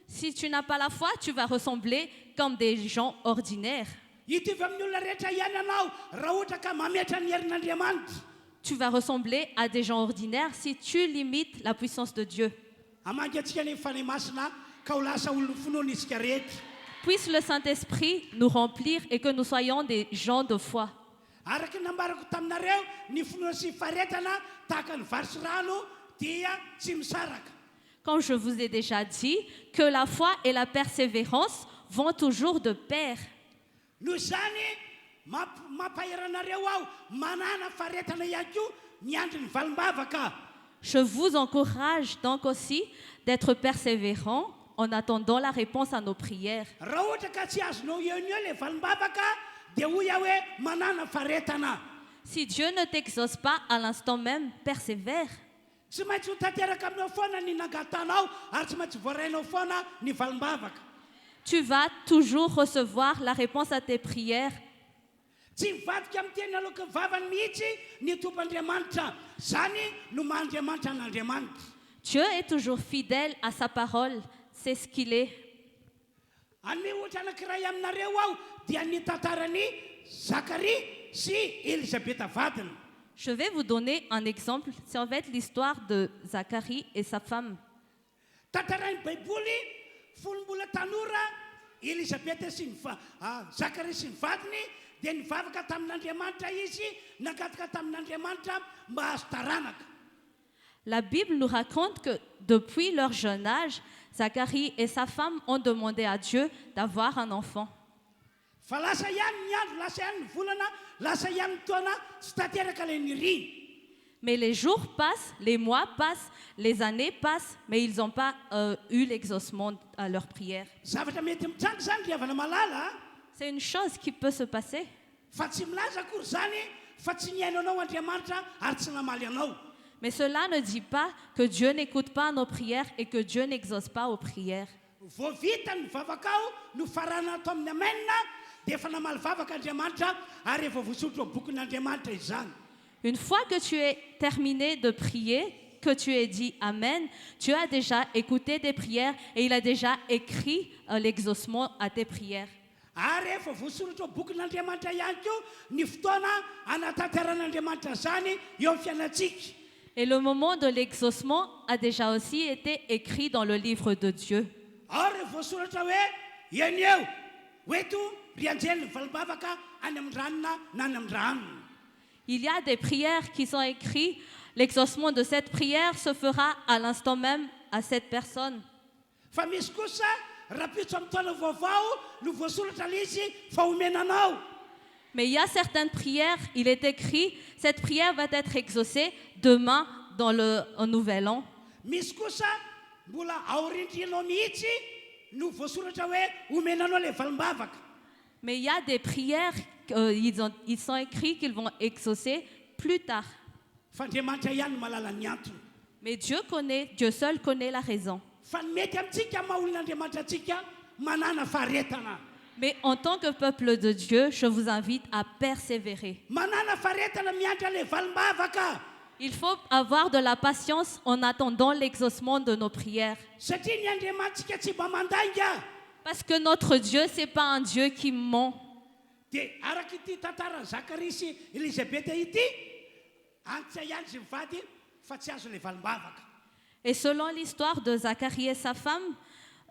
Si tu n'as pas la foi, tu vas ressembler comme des gens ordinaires. Hitovy amin'ny olona rehetra ihany ianao raha ohatra ka mametra ny herin'Andriamanitra. Tu vas ressembler à des gens ordinaires si tu limites la puissance de Dieu. Hamangy antsika ny fanay masina ka ho lasa olona finoana isika rehetra. Puisse le Saint-Esprit nous remplir et que nous soyons des gens de foi. Araka nambarako taminareo ny finoana sy faretana tahaka ny vary sy rano dia tsy misaraka. Comme je vous ai déjà dit, que la foi et la persévérance vont toujours de pair. Noho izany mampaheranareo aho manana faretana ihany koa miandry ny valimbavaka. Je vous encourage donc aussi d'être persévérants en attendant la réponse à nos prières. Raha ohatra ka tsy azonao eo ny eo ilay valimbavaka dia hoy aho hoe manana faretana. Si Dieu ne t'exauce pas à l'instant même, persévère. Tsy maintsy ho tanteraka aminao foana ny nangatanao ary tsy maintsy voarainao foana ny valimbavaka. Tu vas toujours recevoir la réponse à tes prières. Tsy mivadika amin'ny teny aloka ny vavany mihitsy ny tompon'Andriamanitra. Zany no maha-Andriamanitra n'Andriamanitra. Dieu est toujours fidèle à sa parole. C'est ce qu'il est. Anome ohatra anankiray aminareo aho dia ny tantarany Zacharie sy Elisabeta vadiny. Je vais vous donner un exemple. C'est en fait l'histoire de Zacharie et sa femme. Tantaran'ny Baiboly folombola tanora Elisabeta sy ny Zacharie sy ny vadiny dia nivavaka tamin'Andriamanitra izy, nangataka tamin'Andriamanitra mba hahazo taranaka. La Bible nous raconte que depuis leur jeune âge, Zacharie et sa femme ont demandé à Dieu d'avoir un enfant. Fa lasa ihany ny andro, lasa ihany ny volana, lasa ihany ny taona tsy tanteraka ilay niriny. Mais les jours passent, les mois passent, les années passent, mais ils n'ont pas eu l'exaucement à leur prière. Zavatra mety mitrango zany riavana malala. C'est une chose qui peut se passer. Fa tsy milaza akory zany fa tsy niaino anao Andriamanitra ary tsy namaly anao. Mais cela ne dit pas que Dieu n'écoute pas nos prières et que Dieu n'exauce pas aux prières. Vao vita ny vavaka ao no farana atao amin'ny amenina dia efa namaly vavaka Andriamanitra ary efa voasotro amin'ny bokin'Andriamanitra izany. Une fois que tu es terminé de prier, que tu aies dit Amen, Dieu a déjà écouté tes prières et il a déjà écrit l'exaucement à tes prières. Ary efa voasoratra ao bokin'Andriamanitra ihany koa ny fotoana anatanteran'Andriamanitra zany eo amin'ny fiainantsika. Et le moment de l'exaucement a déjà aussi été écrit dans le livre de Dieu. ary voasoratra hoe eny eo oeto rianjely valibavaka any amin'ny ranona na any amin'ny rano. Il y a des prières qui sont écrites. L'exaucement de cette prière se fera à l'instant même à cette personne. Fa misy kosa rapitso amin'ny taona vaovao no voasoratra le izy fa omenanao. Mais il y a certaines prières, il est écrit, cette prière va être exaucée demain dans le nouvel an. Misy kosa mbola aorindrinao mihitsy no voasoratra hoe omenanao le valimbavaka. Mais il y a des prières, ils sont écrits qu'ils vont exaucer plus tard. Fa Andriamanitra ihany no mahalala ny antony. Mais Dieu seul connaît la raison. Fa ny mety amintsika maha olon'Andriamanitra antsika manana faharetana. Mais en tant que peuple de Dieu, je vous invite à persévérer. Manana faharetana miandra le valimbavaka. Il faut avoir de la patience en attendant l'exaucement de nos prières. Satria ny Andriamantsika tsy mba mandanga. Parce que notre Dieu, ce n'est pas un Dieu qui ment. Dia araka ity tantara Zakaria sy Elisabeth ity, antitra ihany sy mivady fa tsy azo le valimbavaka. Et selon l'histoire de Zacharie et sa femme,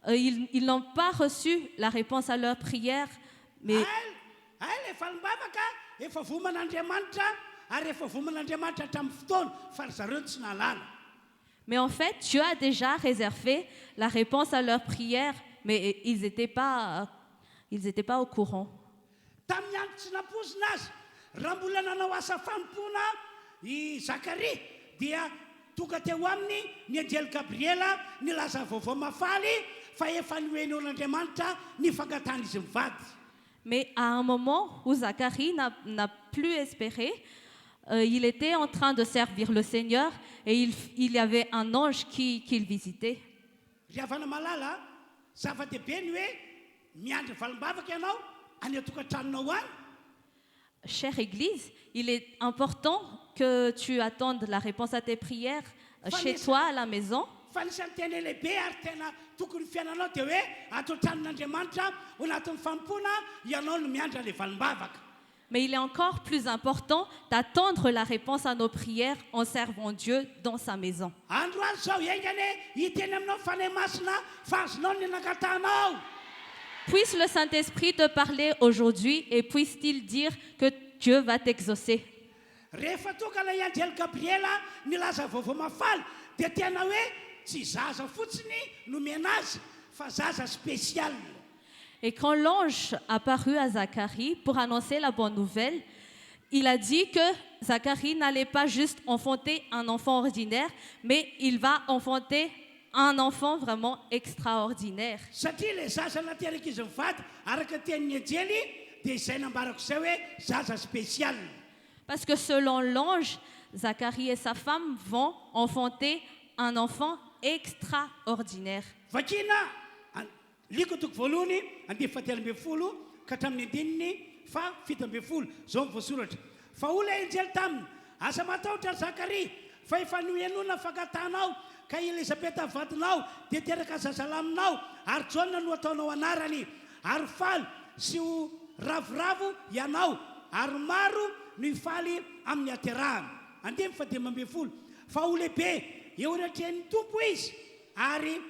ils n'ont pas reçu la réponse à leur prière. Mais Ay le valimbavaka efa voman'Andriamanitra ary efa voman'Andriamanitra hatramin'ny fotoana fa ry zareo tsy nalala. Mais en fait, Dieu a déjà réservé la réponse à leur prière, mais ils n'étaient pas au courant. Tamin'ny andro tsy nampozina azy raha mbola nanao asa fanompoana i Zakaria dia tonga teo aminy ny anjely Gabriela nilaza vaovao mafaly fa efa nioenao n'Andriamanitra ny fangatana izy mivady. Mais à un moment où Zacharie n'a plus espéré, il était en train de servir le Seigneur et il y avait un ange qui le visitait. Ry havana malala zava-dehibe ny hoe miandry valimbavaka ianao any atokantranonao any. Chère Église, il est important que tu attendes la réponse à tes prières chez toi à la maison. Fa nisan'ny tena lehibe ary tena tokony fiainanao dia hoe ato an-tranon'Andriamanitra ho anatin'ny fanompoana ianao no miandra le valimbavaka. Mais il est encore plus important d'attendre la réponse à nos prières en servant Dieu dans sa maison. Andro azy zao aingany hiteny aminao fanahy masina fa azonao ny nangatanao. Puisse le Saint-Esprit te parler aujourd'hui et puisse-t-il dire que Dieu va t'exaucer. Rehefa tonga ilay anjely Gabriela nilaza vaovao mafaly dia tena hoe tsy zaza fotsiny no mena azy fa zaza spécial. Et quand l'ange apparut à Zacharie pour annoncer la bonne nouvelle, il a dit que Zacharie n'allait pas juste enfanter un enfant ordinaire, mais il va enfanter un enfant vraiment extraordinaire. Satria le zaza nateraka izy mivady araka tenin'ny anjely dia izay nambarako izay hoe zaza spécial. Parce que selon l'ange, Zacharie et sa femme vont enfanter un enfant extraordinaire. Vakina liko toko voalohany andeha fahatelo ambin'ny folo ka hatramin'ny andininy fa fito ambin'ny folo zao voasoratra fa ola anjely taminy asa matahotra Zakaria fa efa noenona fangatanao ka Elisabeta vadinao dia teraka zazalaminao ary Jaona no ataonao anarany ary faly sy ho ravoravo ianao ary maro no hifaly amin'ny haterahana. Andeha fadimy ambin'ny folo fa ho lehibe eo anatrehan'ny tompo izy ary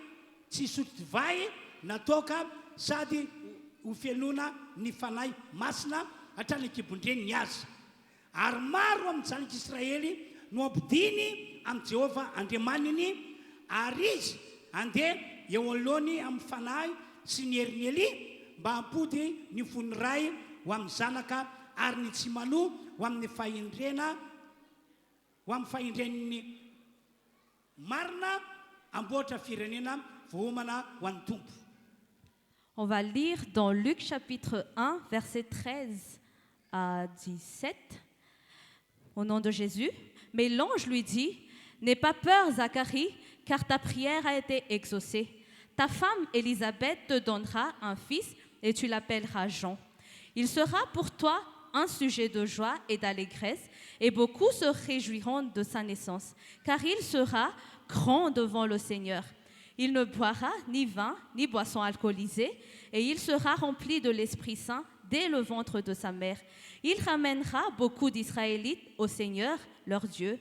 tsy sotro divay natoka sady ho fianona ny fanahy masina hatrany ankibondreniny azy ary maro amin'ny zanak'Israely no ampidiny amin'ny Jehovah Andriamaniny ary izy andeha eo anoloany amin'ny fanahy sy ny herin'ny Eli mba hampody ny fony ray ho amin'ny zanaka ary ny tsy manoha ho amin'ny fahindrena ho amin'ny fahindren'ny marina amboatra firenena vohomana ho an'ny tompo. On va lire dans Luc chapitre 1, versets 13 à 17, au nom de Jésus. Mais l'ange lui dit, « N'aie pas peur, Zacharie, car ta prière a été exaucée. Ta femme Élisabeth te donnera un fils et tu l'appelleras Jean. Il sera pour toi un sujet de joie et d'allégresse, et beaucoup se réjouiront de sa naissance, car il sera grand devant le Seigneur. Il ne boira ni vin, ni boisson alcoolisée, et il sera rempli de l'Esprit Saint dès le ventre de sa mère. Il ramènera beaucoup d'Israélites au Seigneur, leur Dieu,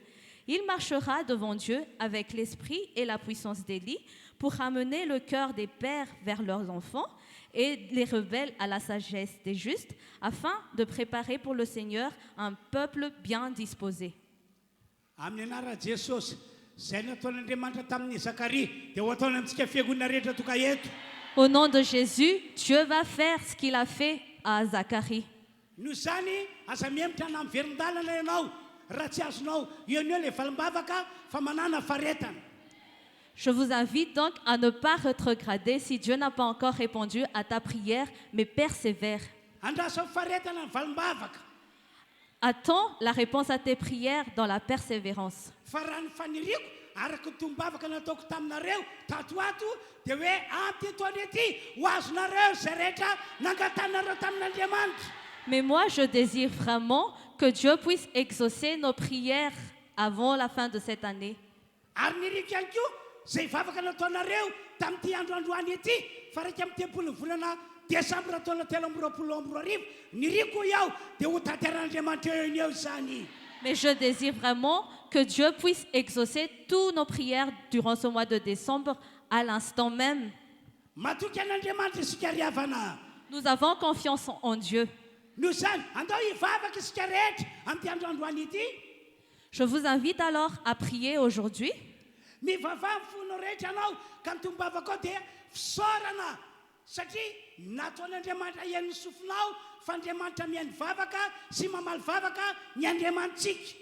Il marchera devant Dieu avec l'esprit et la puissance d'Élie pour ramener le cœur des pères vers leurs enfants et les rebelles à la sagesse des justes, afin de préparer pour le Seigneur un peuple bien disposé. Amin'ny anara Jesosy zay nataon'Andriamanitra tamin'ny Zacharie dia ho ataony amintsika fiangonana rehetra toka eto. Au nom de Jésus, Dieu va faire ce qu'il a fait à Zacharie. Noho izany aza mihemitra na miverin-dalana ianao raha tsy azonao eo le valim-bavaka fa manana faretana. Je vous invite donc à ne pas rétrograder si Dieu n'a pas encore répondu à ta prière, mais persévère. Andraso faretana ny valim-bavaka. Attends la réponse à tes prières dans la persévérance. Fa raha ny faniriako araka ny tombavaka nataoko taminareo tatoato dia hoe amtytoany ety ho azonareo zay rehetra nangatanareo tamin'Andriamanitra. Mais moi, je désire vraiment que Dieu puisse exaucer nos prières avant la fin de cette année. Ary niriko ihany koa zay vavaka nataonareo tamin'ity androandroany ety fa raika amin'ny telopolo ny volana Desambra taona 2024 niriko iaho dia ho tanteran'Andriamanitra eo eo izany. Mais je désire vraiment que Dieu puisse exaucer toutes nos prières durant ce mois de décembre à l'instant même. Matoky an'Andriamanitra isika riavana. Nous avons confiance en Dieu. Noho izany andao hivavaka isika rehetra amin'ity androandroany ity. Je vous invite alors à prier aujourd'hui. Mivavaha ny fonao rehetra anao ka ny tombavaka ao dia fisaorana satria nataon'Andriamanitra ihainy ny sofinao fa Andriamanitra mihainy vavaka sy mamaly vavaka ny Andriamanitsika.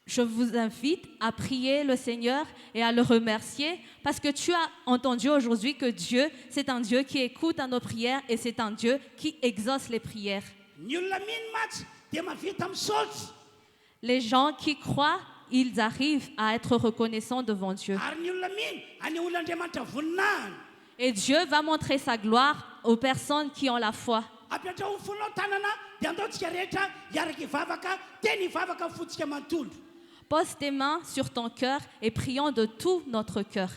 Je vous invite à prier le Seigneur et à le remercier parce que tu as entendu aujourd'hui que Dieu, c'est un Dieu qui écoute à nos prières et c'est un Dieu qui exauce les prières. Ny olona mino matsy dia mavita misaotra. Les gens qui croient, ils arrivent à être reconnaissants devant Dieu. Ary ny olona mino anehoan'Andriamanitra voninahiny. Et Dieu va montrer sa gloire aux personnes qui ont la foi. Apetra ho fonao tanana dia andaontsika rehetra hiaraka hivavaka dia ny hivavaka fotsika manontolo. Pose tes mains sur ton cœur et prions de tout notre cœur.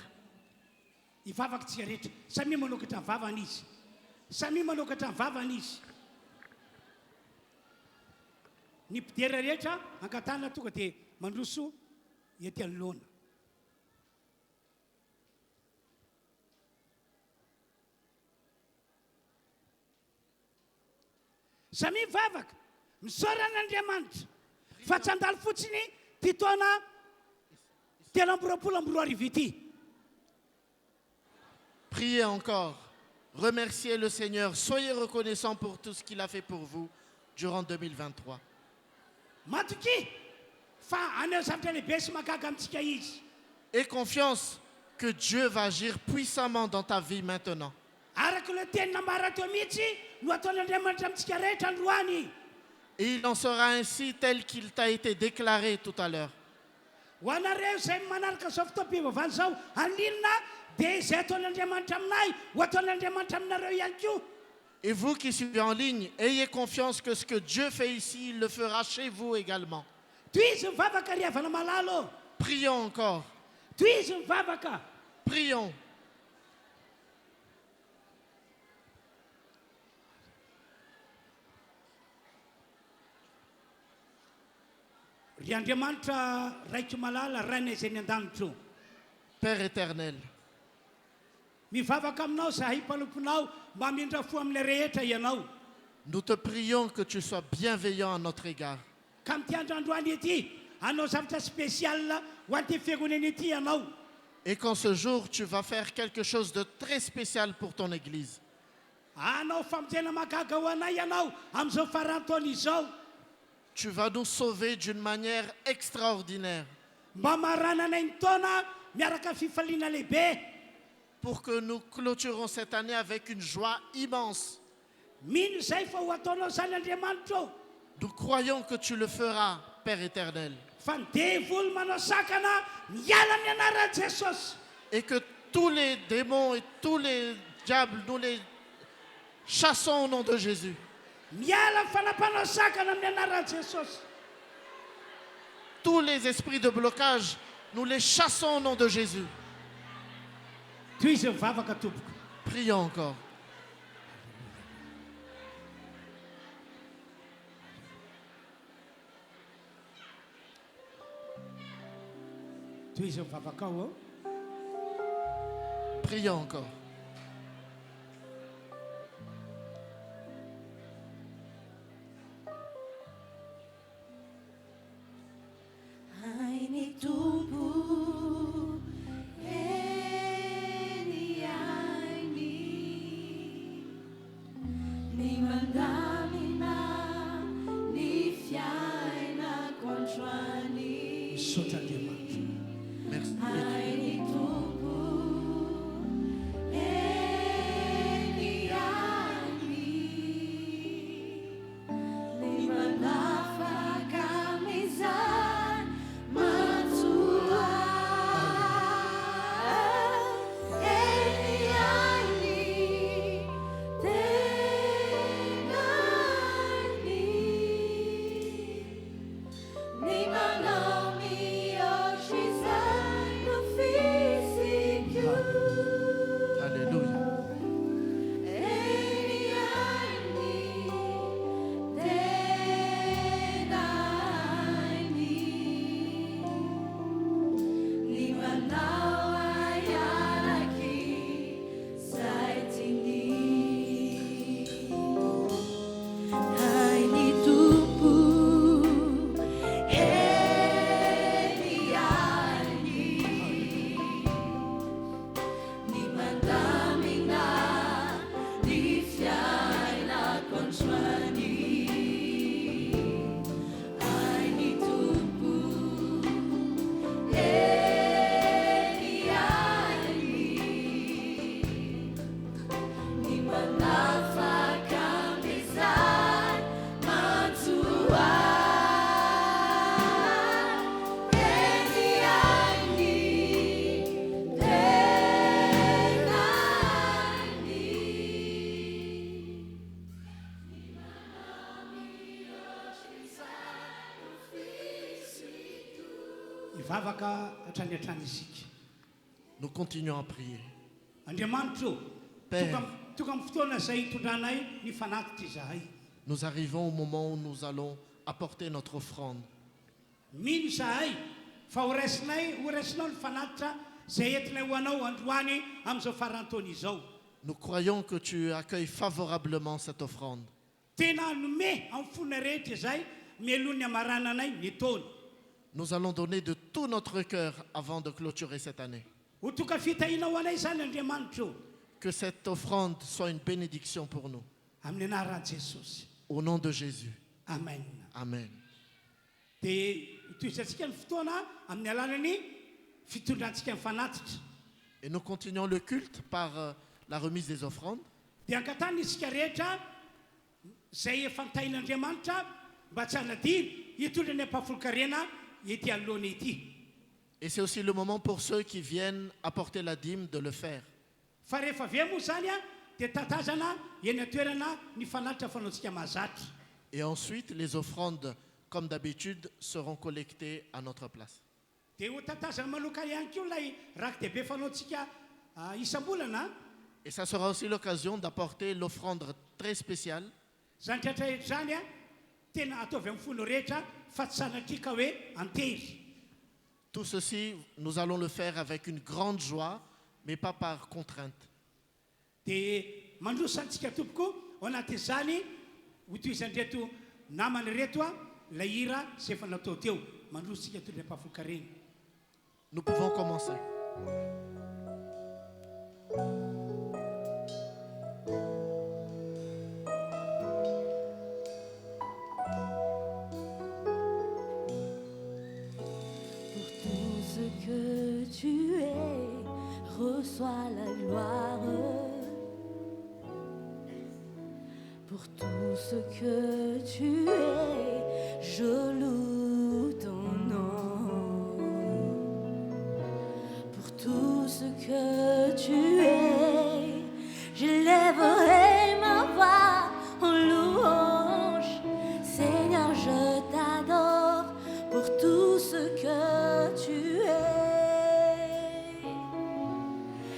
Hivavaka tsika rehetra samy manokatra ny vavana izy. Samy manokatra ny vavana izy. Ny mpidera rehetra ankatana tonga dia mandroso ety anoloana. Samy mivavaka misaoran'Andriamanitra fa tsy handalo fotsiny ty taona 2024 ity. Priez encore. Remerciez le Seigneur. Soyez reconnaissants pour tout ce qu'il a fait pour vous durant 2023. Matoky fa aneo zavatra lehibe sy mahagaga amintsika izy. Aie confiance que Dieu va agir puissamment dans ta vie maintenant. Araka le teny nambara teo mihitsy no ataon'Andriamanitra amintsika rehetra androany. Et il en sera ainsi tel qu'il t'a été déclaré tout à l'heure. Ho anareo izay manaraka zao fotoam-pivavahana zao aninona dia izay ataon'Andriamanitra aminay ho ataon'Andriamanitra aminareo ihany koa. Et vous qui suivez en ligne, ayez confiance que ce que Dieu fait ici, il le fera chez vous également. Toy izy mivavaka ry havana malalo. Prions encore. Toy izy mivavaka. Prions. Ry Andriamanitra raiky malala rainay izay ny an-danitra. Père éternel, Mivavaka aminao zahay mpanomponao mba hamindra fo amin'ilay rehetra ianao. nous te prions que tu sois bienveillant à notre égard. Ka amin'ity androandroany ety hanao zavatra spécial ho an'ity fiangonana ety ianao. Et qu'en ce jour, tu vas faire quelque chose de très spécial pour ton Église. Hanao famonjena mahagaga ho anay ianao amin'izao farantaona izao. Tu vas nous sauver d'une manière extraordinaire Mba marana anay ny taona miaraka fifaliana lehibe. pour que nous clôturons cette année avec une joie immense. Mino izay fa ho ataonao zany Andriamanitra. Nous croyons que tu le feras, Père éternel, Fa ny devoly manao sakana miala amin'ny anaran'i Jesosy. et que tous les démons et tous les diables, nous les chassons au nom de Jésus. Miala ny fanapanao sakana amin'ny anaran'i Jesosy. Tous les esprits de blocage, nous les chassons au nom de Jésus. Toy izy mivavaka tompoko. Prions encore. toy izy mivavaka ao. Prions encore. Aini tumpu, eni aini, ni mandamina, ni fiaina contrani. Misaotra Andriamanitra. Merci. Aini tumpu, eni aini, ni mandafaka mizan matua. Eni aini, tenani, ni manami oshizan no físico. Alléluia. Eni aini, tenani, ni manawa yaraki saitini. Aini tupu, eni aini, ni mandamina, ni fiaina contrani. Aini tupu, eni aini, ni manafaka mizan matua. Eni aini, Ivavaka hatrany hatrany isika. Nous continuons à prier. Andriamanitra ô, Père. toka amin'ny fotoana izay hitondranay ny fanatitra izahay. Nous arrivons au moment où nous allons apporter notre offrande. Mino izahay fa horaisinao ny fanatitra izay entinay ho anao androany amin'izao farantaona izao. Nous croyons que tu accueilles favorablement cette offrande. Tena hanome amin'ny fonina rehetra izay mialohan'ny hamarananay ny taona. Nous allons donner de tout notre cœur avant de clôturer cette année. Ho toka fitahiana ho anay izany Andriamanitra ô, Que cette offrande soit une bénédiction pour nous. amin'ny anaran'i Jesosy. Au nom de Jésus. Amen. Amen. Dia hitoizantsika ny fotoana amin'ny alalan'ny fitondrantsika ny fanatitra. Et nous continuons le culte par la remise des offrandes. Dia ankatany isika rehetra izay efa nitahin'Andriamanitra mba tsy hanadiny hitondra ny ampahafolokarena ety anoloana ety. Et c'est aussi le moment pour ceux qui viennent apporter la dîme de le faire. Fa rehefa avy moa zany dia tatazana eny an-toerana ny fanatitra fanaontsika mahazatra. Et ensuite, les offrandes, comme d'habitude, seront collectées à notre place. Dia ho tatazana manoka ihany koa ilay rakidehibe fanaontsika isam-bolana. Et ça sera aussi l'occasion d'apporter l'offrande très spéciale Zany rehetra zany tena ataovy amin'ny folo rehetra fa tsy sanatrika hoe antery. Tout ceci, nous allons le faire avec une grande joie, mais pas par contrainte. Dia mandrosantsika tompoko ao anatin'izany ho toizany reto namany reto ilay hira izay efa natao teo. Mandrosantsika tondra ampahafolokarena. Nous pouvons commencer. Pour tout ce que tu es, reçois la gloire. Pour tout ce que tu es, je loue ton nom. Pour tout ce que tu es, je lèverai ma voix en louange. Seigneur, je t'adore pour tout ce que tu es.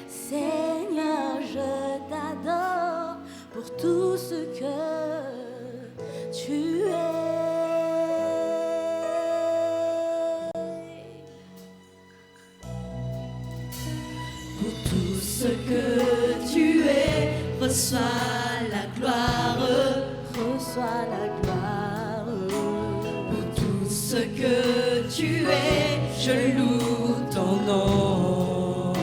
Seigneur, je t'adore pour tout ce que tu es. reçois la gloire, reçois la gloire. Pour tout ce que tu es, je loue ton nom.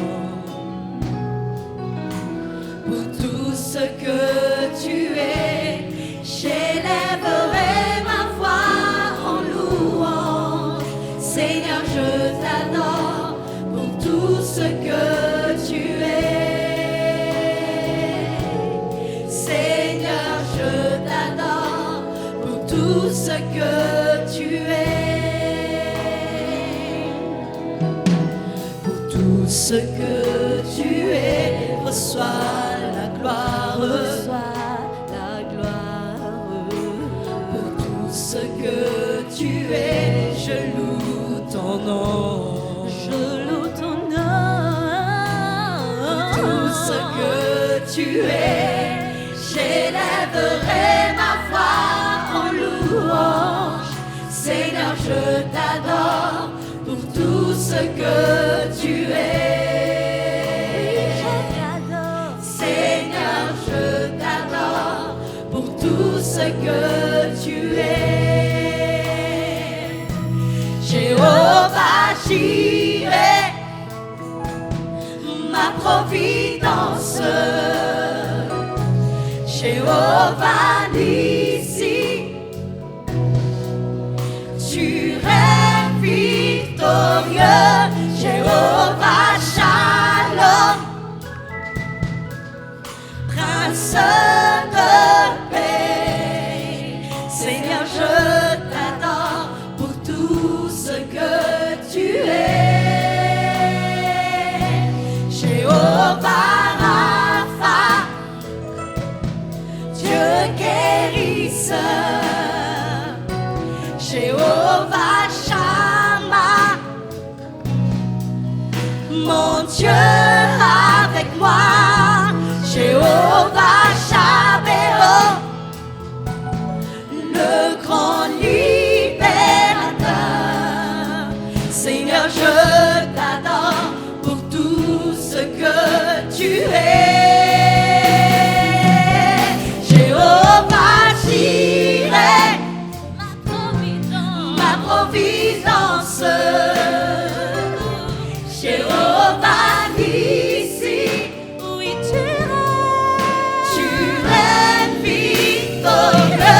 Pour tout ce que tu es, j'élèverai ma voix en louange. Seigneur, je t'adore pour tout ce que tu es. Seigneur, je t'adore pour tout ce que tu es. Pour tout ce que tu es, reçois la gloire, reçois la gloire. Pour tout ce que tu es, je loue ton nom. Je loue ton nom. Tout ce que tu es, j'élèverai ma voix en louange. Seigneur, je t'adore pour tout ce que tu es. Seigneur, je t'adore pour tout ce que tu es. Jéhovah Jireh, ma providence. Jéhovah Nissi, tu règnes victorieux. Jéhovah Shalom, Prince de paix. Seigneur, je t'adore pour tout ce que tu es. Jéhovah Rapha, Dieu guérisseur. Jéhovah Shammah, mon Dieu avec moi. Jéhovah Shabbaoth, le grand libérateur. Seigneur, je t'adore pour tout ce que tu es. Jéhovah Jireh, ma providence. Jéhovah Nissi, oui, tu règnes victorieux.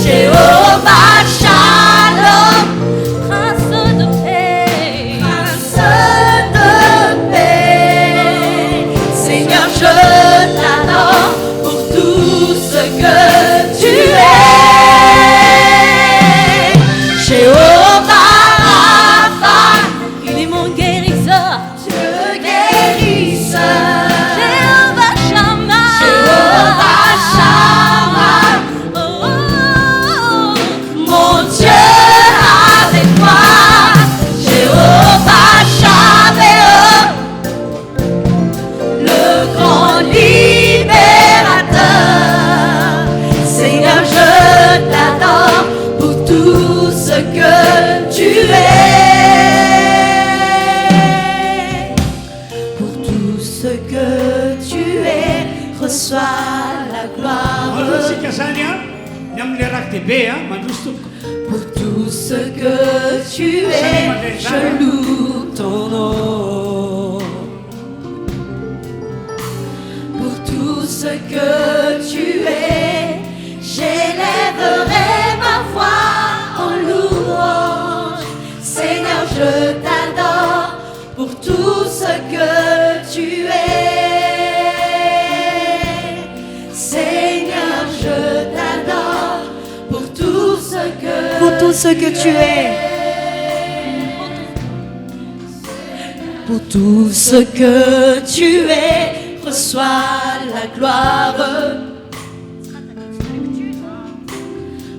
Jéhovah Shalom, Prince de paix, Prince de paix. Seigneur, je t'adore pour tout ce que tu es. Jéhovah Rapha, il est mon guérisseur, Dieu guérisseur. Jéhovah Shammah, Jéhovah Shammah, oh, oh, oh, mon Dieu avec moi. Jéhovah Shabbaoth, le grand libérateur. Seigneur, je t'adore pour tout ce que tu es. Pour tout ce que tu es, reçois la gloire. Pour tout ce que tu es, je loue ton nom. Pour tout ce que tu es, j'élèverai ma voix en louange. Seigneur, je t'adore pour tout ce que tu es. Seigneur, je t'adore pour tout ce que tu es. Pour tout ce que tu es, reçois la gloire.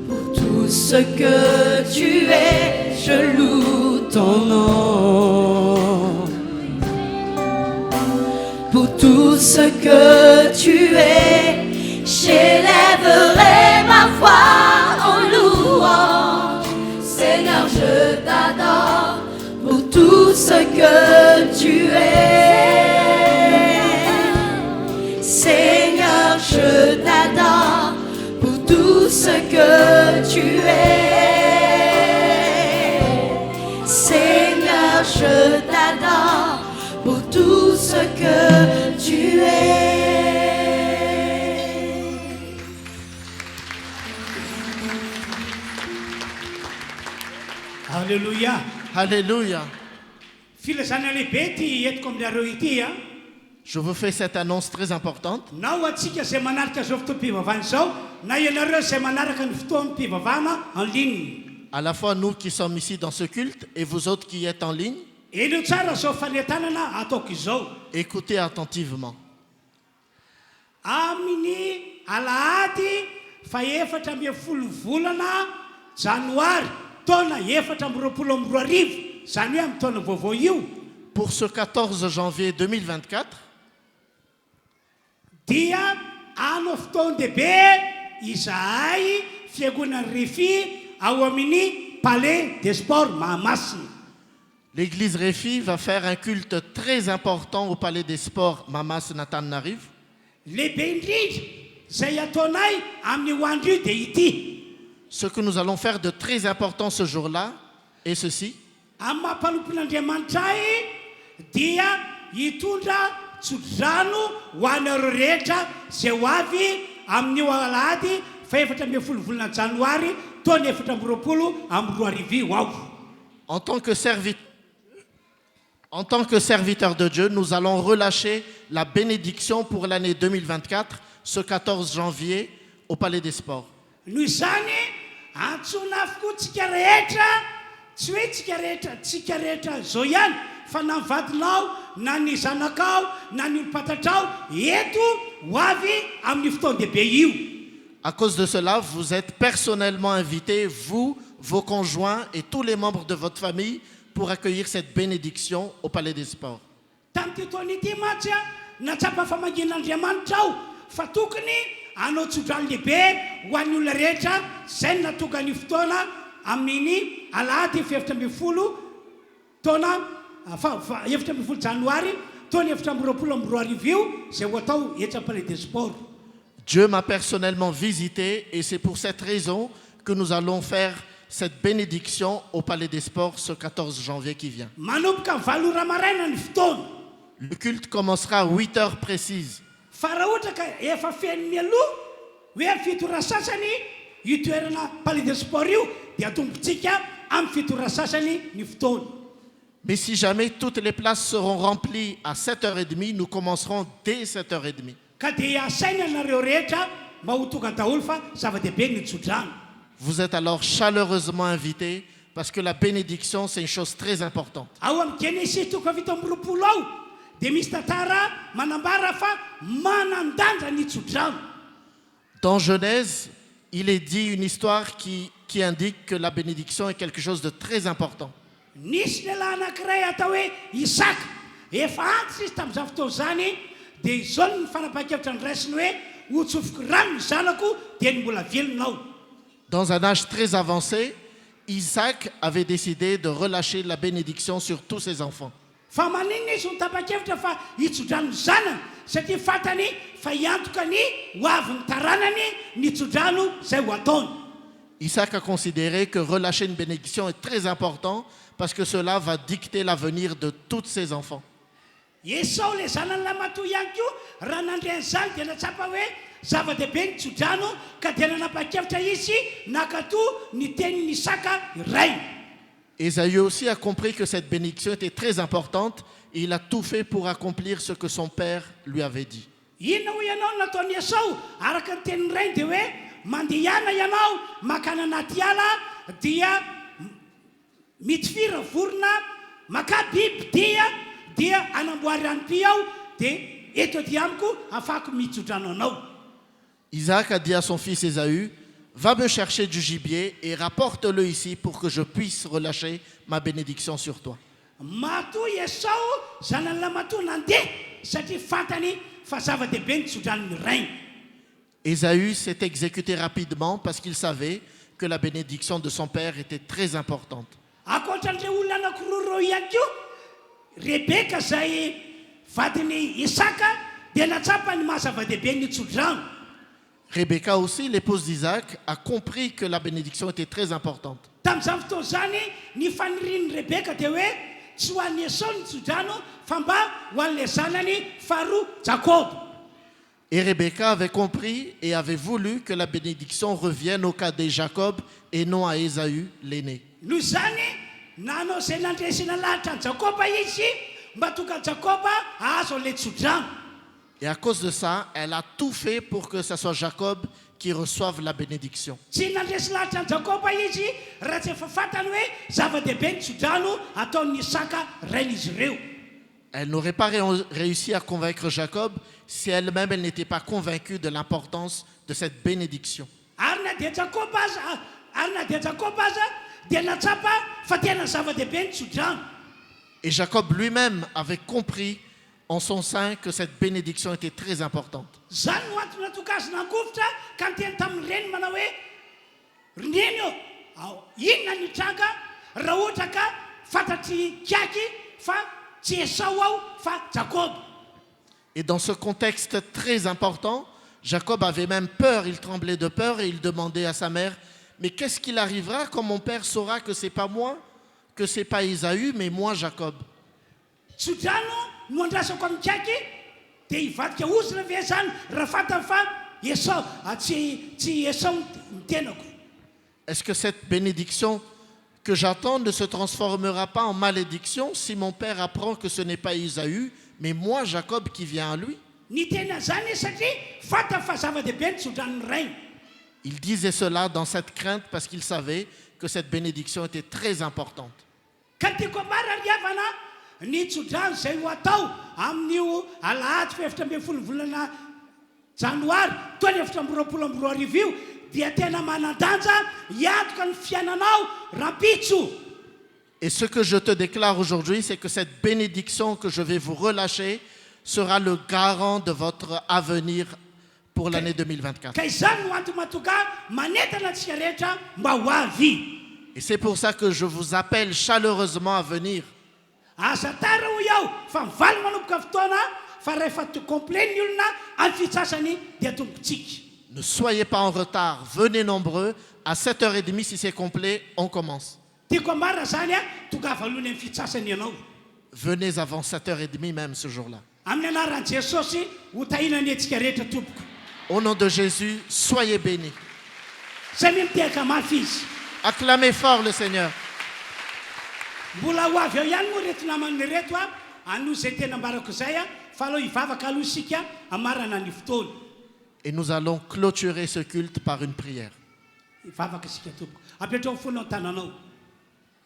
Pour tout ce que tu es, je loue ton nom. Pour tout ce que tu es, j'élèverai ma voix en louange. Seigneur, je t'adore pour tout ce que tu es. Seigneur, que tu es. Alléluia. Alléluia. Filazana lehibe ty entiko aminareo ity a. Je vous fais cette annonce très importante. Nao atsika zay manaraka zao fotoam-pivavahana zao, na ianareo zay manaraka ny fotoan'ny mpivavahana en ligne. À la fois nous qui sommes ici dans ce culte et vous autres qui êtes en ligne, Elio tsara zao fanetanana ataoko izao. écoutez attentivement. Amin'ny alahady fa 14 volana janoary taona 2024, zany hoe amin'ny taona vaovao io, Pour ce 14 janvier 2024, dia anao fotoan-dehibe izahay fiangonan'ny Refy ao amin'ny Palais des Sports Mahamasina. l'église Réfi va faire un culte très important au Palais des Sports Mamas Natanarive. Lehibe indrindra zay ataonay amin'ny andro io dia ity. Ce que nous allons faire de très important ce jour-là est ceci. Amin'ny mampanompon'Andriamanitra dia hitondra tsodrano ho anareo rehetra zay ho avy amin'io alahady fa 14 volana janoary taona 2024 ho ao. En tant que serviteur de Dieu, nous allons relâcher la bénédiction pour l'année 2024, ce 14 janvier, au Palais des Sports. Noho izany antsona avokoa tsika rehetra, tsy hoe tsika rehetra zao ihany, fa na ny vadinao, na ny zanakao, na ny olom-patatrao, eto ho avy amin'ny fotoan-dehibe io. À cause de cela, vous êtes personnellement invités, vous, vos conjoints et tous les membres de votre famille, pour accueillir cette bénédiction au Palais des Sports. Tamin'ity taona ity mantsy a natsapa famangin'Andriamanitra aho fa tokony anao tsodrano lehibe ho an'ny olona rehetra zay natokany fotoana amin'ny alahady 17 taona 17 janoary taona 2024 io zay ho atao eto amin'ny Palais des Sports. Dieu m'a personnellement visité et c'est pour cette raison que nous allons faire cette bénédiction au Palais des Sports ce 14 janvier qui vient. Manomboka 8 maraina ny fotoana. Le culte commencera à 8 heures précises. Fa raha ohatra ka efa feno mialoha hoe fitora sasany io toerana Palais des Sports io dia atombotsika amin'ny fitora sasany ny fotoana. Mais si jamais toutes les places seront remplies à 7h30, nous commencerons dès 7h30. Ka dia asaina nareo rehetra mba ho tonga daholo fa zava-dehibe ny tsodrano. Vous êtes alors chaleureusement invités parce que la bénédiction, c'est une chose très importante. Ao amin'ny Genesis 20 ao dia misy tantara manambara fa manandanja ny tsodrano. Dans Genèse, il est dit une histoire qui indique que la bénédiction est quelque chose de très important. Nisy lehilahy anankiray atao hoe Isaka, efa antitra izy tamin'izany fotoana zany, dia izao ny fanapahan-kevitra ny raisiny hoe hotsofoko rano ny zanako dia ny mbola velona ao. Dans un âge très avancé, Isaac avait décidé de relâcher la bénédiction sur tous ses enfants. Fa maninona izy ho tapa-kevitra fa hitsodrano ny zanany satria fantany fa hiantoka ny ho avy ny taranany ny tsodrano zay ho ataony. Isaac a considéré que relâcher une bénédiction est très important parce que cela va dicter l'avenir de tous ses enfants. Esau le zanany lamatoa ihany koa raha nandray an'izany dia natsapa hoe zava-dehibe ny tsodrano ka dia nanapa-kevitra izy nakatoa ny tenin'ny Isaka iray. Ésaü aussi a compris que cette bénédiction était très importante et il a tout fait pour accomplir ce que son père lui avait dit. Inona ho ianao nataony Esau araka ny tenin'ny rainy dia hoe mandehana ianao makana anaty ala dia mitifira vorona maka biby dia anamboary rano-py aho dia eto dia amiko afahako mitsodrano anao. Isaac a dit à son fils Ésaü, va me chercher du gibier et rapporte-le ici pour que je puisse relâcher ma bénédiction sur toi. Matoa Esau zanany lamatoa nandeha satria fantany fa zava-dehibe ny tsodranony rainy. Ésaü s'est exécuté rapidement parce qu'il savait que la bénédiction de son père était très importante. Ankoatran'ireo olona anankiroa ihany koa, Rebeka zay vadiny Isaka dia natsapa ny mahazava-dehibe ny tsodrano. Rebecca aussi, l'épouse d'Isaac, a compris que la bénédiction était très importante. Tamin'izany fotoana zany ny fanirian'ny Rebeka dia hoe tsy ho an'ny Esau ny tsodrano fa mba ho an'le zanany faharoa Jacob. Et Rebecca avait compris et avait voulu que la bénédiction revienne au cadet Jacob et non à Ésaü, l'aîné. Noho zany nanao zay nandresina lahatra ny Jakoba izy mba tonga Jakoba ahazo an'le tsodrano. Et à cause de ça, elle a tout fait pour que ce soit Jacob qui reçoive la bénédiction. Tsy nandresy lahatra ny Jakoba izy raha tsy efa fantany hoe zava-dehibe ny tsodrano ataon'ny Isaka rain'izy ireo. Elle n'aurait pas réussi à convaincre Jacob si elle-même elle n'était pas convaincue de l'importance de cette bénédiction. Ary na dia Jakoba aza dia natsapa fa tena zava-dehibe ny tsodrano. Et Jacob lui-même avait compris en son sein que cette bénédiction était très importante. Zany no antony natoka azy nangovotra ka niteny tamin'ny reny manao hoe reneny eo inona ny tranga raha ohatra ka fantatry kiaky fa tsy Esau aho fa Jacob. Et dans ce contexte très important, Jacob avait même peur, il tremblait de peur et il demandait à sa mère, mais qu'est-ce qu'il arrivera quand mon père saura que c'est pas moi, que c'est pas Ésaü, mais moi Jacob? Tsodrano no andrasako amin'ny kiaky dia hivadika ozina ve zany raha fantany fa Esau tsy Esau ny tenako. Est-ce que cette bénédiction que j'attends ne se transformera pas en malédiction si mon père apprend que ce n'est pas Ésaü, mais moi Jacob qui vient à lui? Ny tena zany satria fantany fa zava-dehibe ny tsodrano ny rainy. Il disait cela dans cette crainte parce qu'il savait que cette bénédiction était très importante. Ka tiako amara riavana ny tsodrano izay ho atao amin'io alahady faefatra ambin'ny folo volana janoary taona efatra amby roapolo amby roa arivo io dia tena manandanja hiatoka ny fiainanao rampitso. Et ce que je te déclare aujourd'hui, c'est que cette bénédiction que je vais vous relâcher sera le garant de votre avenir pour l'année 2024. Ka izany no antony matoka manentana antsika rehetra mba ho avy. Et c'est pour ça que je vous appelle chaleureusement à venir. Asa tara ho iaho fa mivaly manomboka fotoana fa rehefa complet ny olona amin'ny fitsasany dia tombotsika. Ne soyez pas en retard, venez nombreux. À 7h30, si c'est complet, on commence. Tiako amara zany tonga avalony amin'ny fitsasany ianao. Venez avant 7h30 même ce jour-là. Amin'ny anaran'i Jesosy ho tahinany antsika rehetra tompoko. Au nom de Jésus, soyez bénis. Samy mitehaka mafy izy. Acclamez fort le Seigneur. Mbola ho avy eo ihany moa reto naman'ny reto anoho izay tena ambarako izay fa aloha hivavaka aloha isika amarana ny fotoana. Et nous allons clôturer ce culte par une prière. Hivavaka isika tompoko. Apetrao fonao tananao.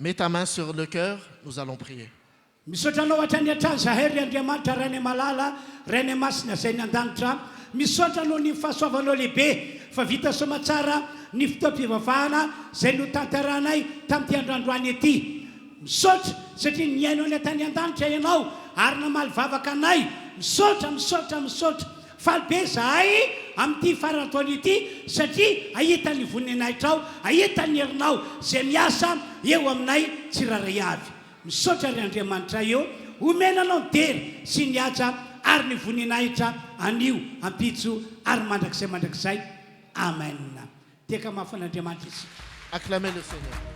Mets ta main sur le cœur, nous allons prier. Misaotra anao hatrany hatrany zahery Andriamanitra rainy malala rainy masina izay ny an-danitra. Misaotra anao ny fahasoavanao lehibe fa vita somatsara ny fotoam-pivavahana izay no tantaranay tamin'ity androandroany ety. Misaotra satria niainao ny tany an-danitra ianao ary namaly vavaka anay. Misaotra faly be zahay amin'ity farantaona ity satria ahitany vonina trao ahitany herinao izay miasa eo aminay tsiraray avy. Misaotra ry Andriamanitra eo omenanao ny dery sy ny haja ary ny voninahitra anio ampitso ary mandrakizay. Amen. Teka mafan'Andriamanitra izy. Acclamez le Seigneur.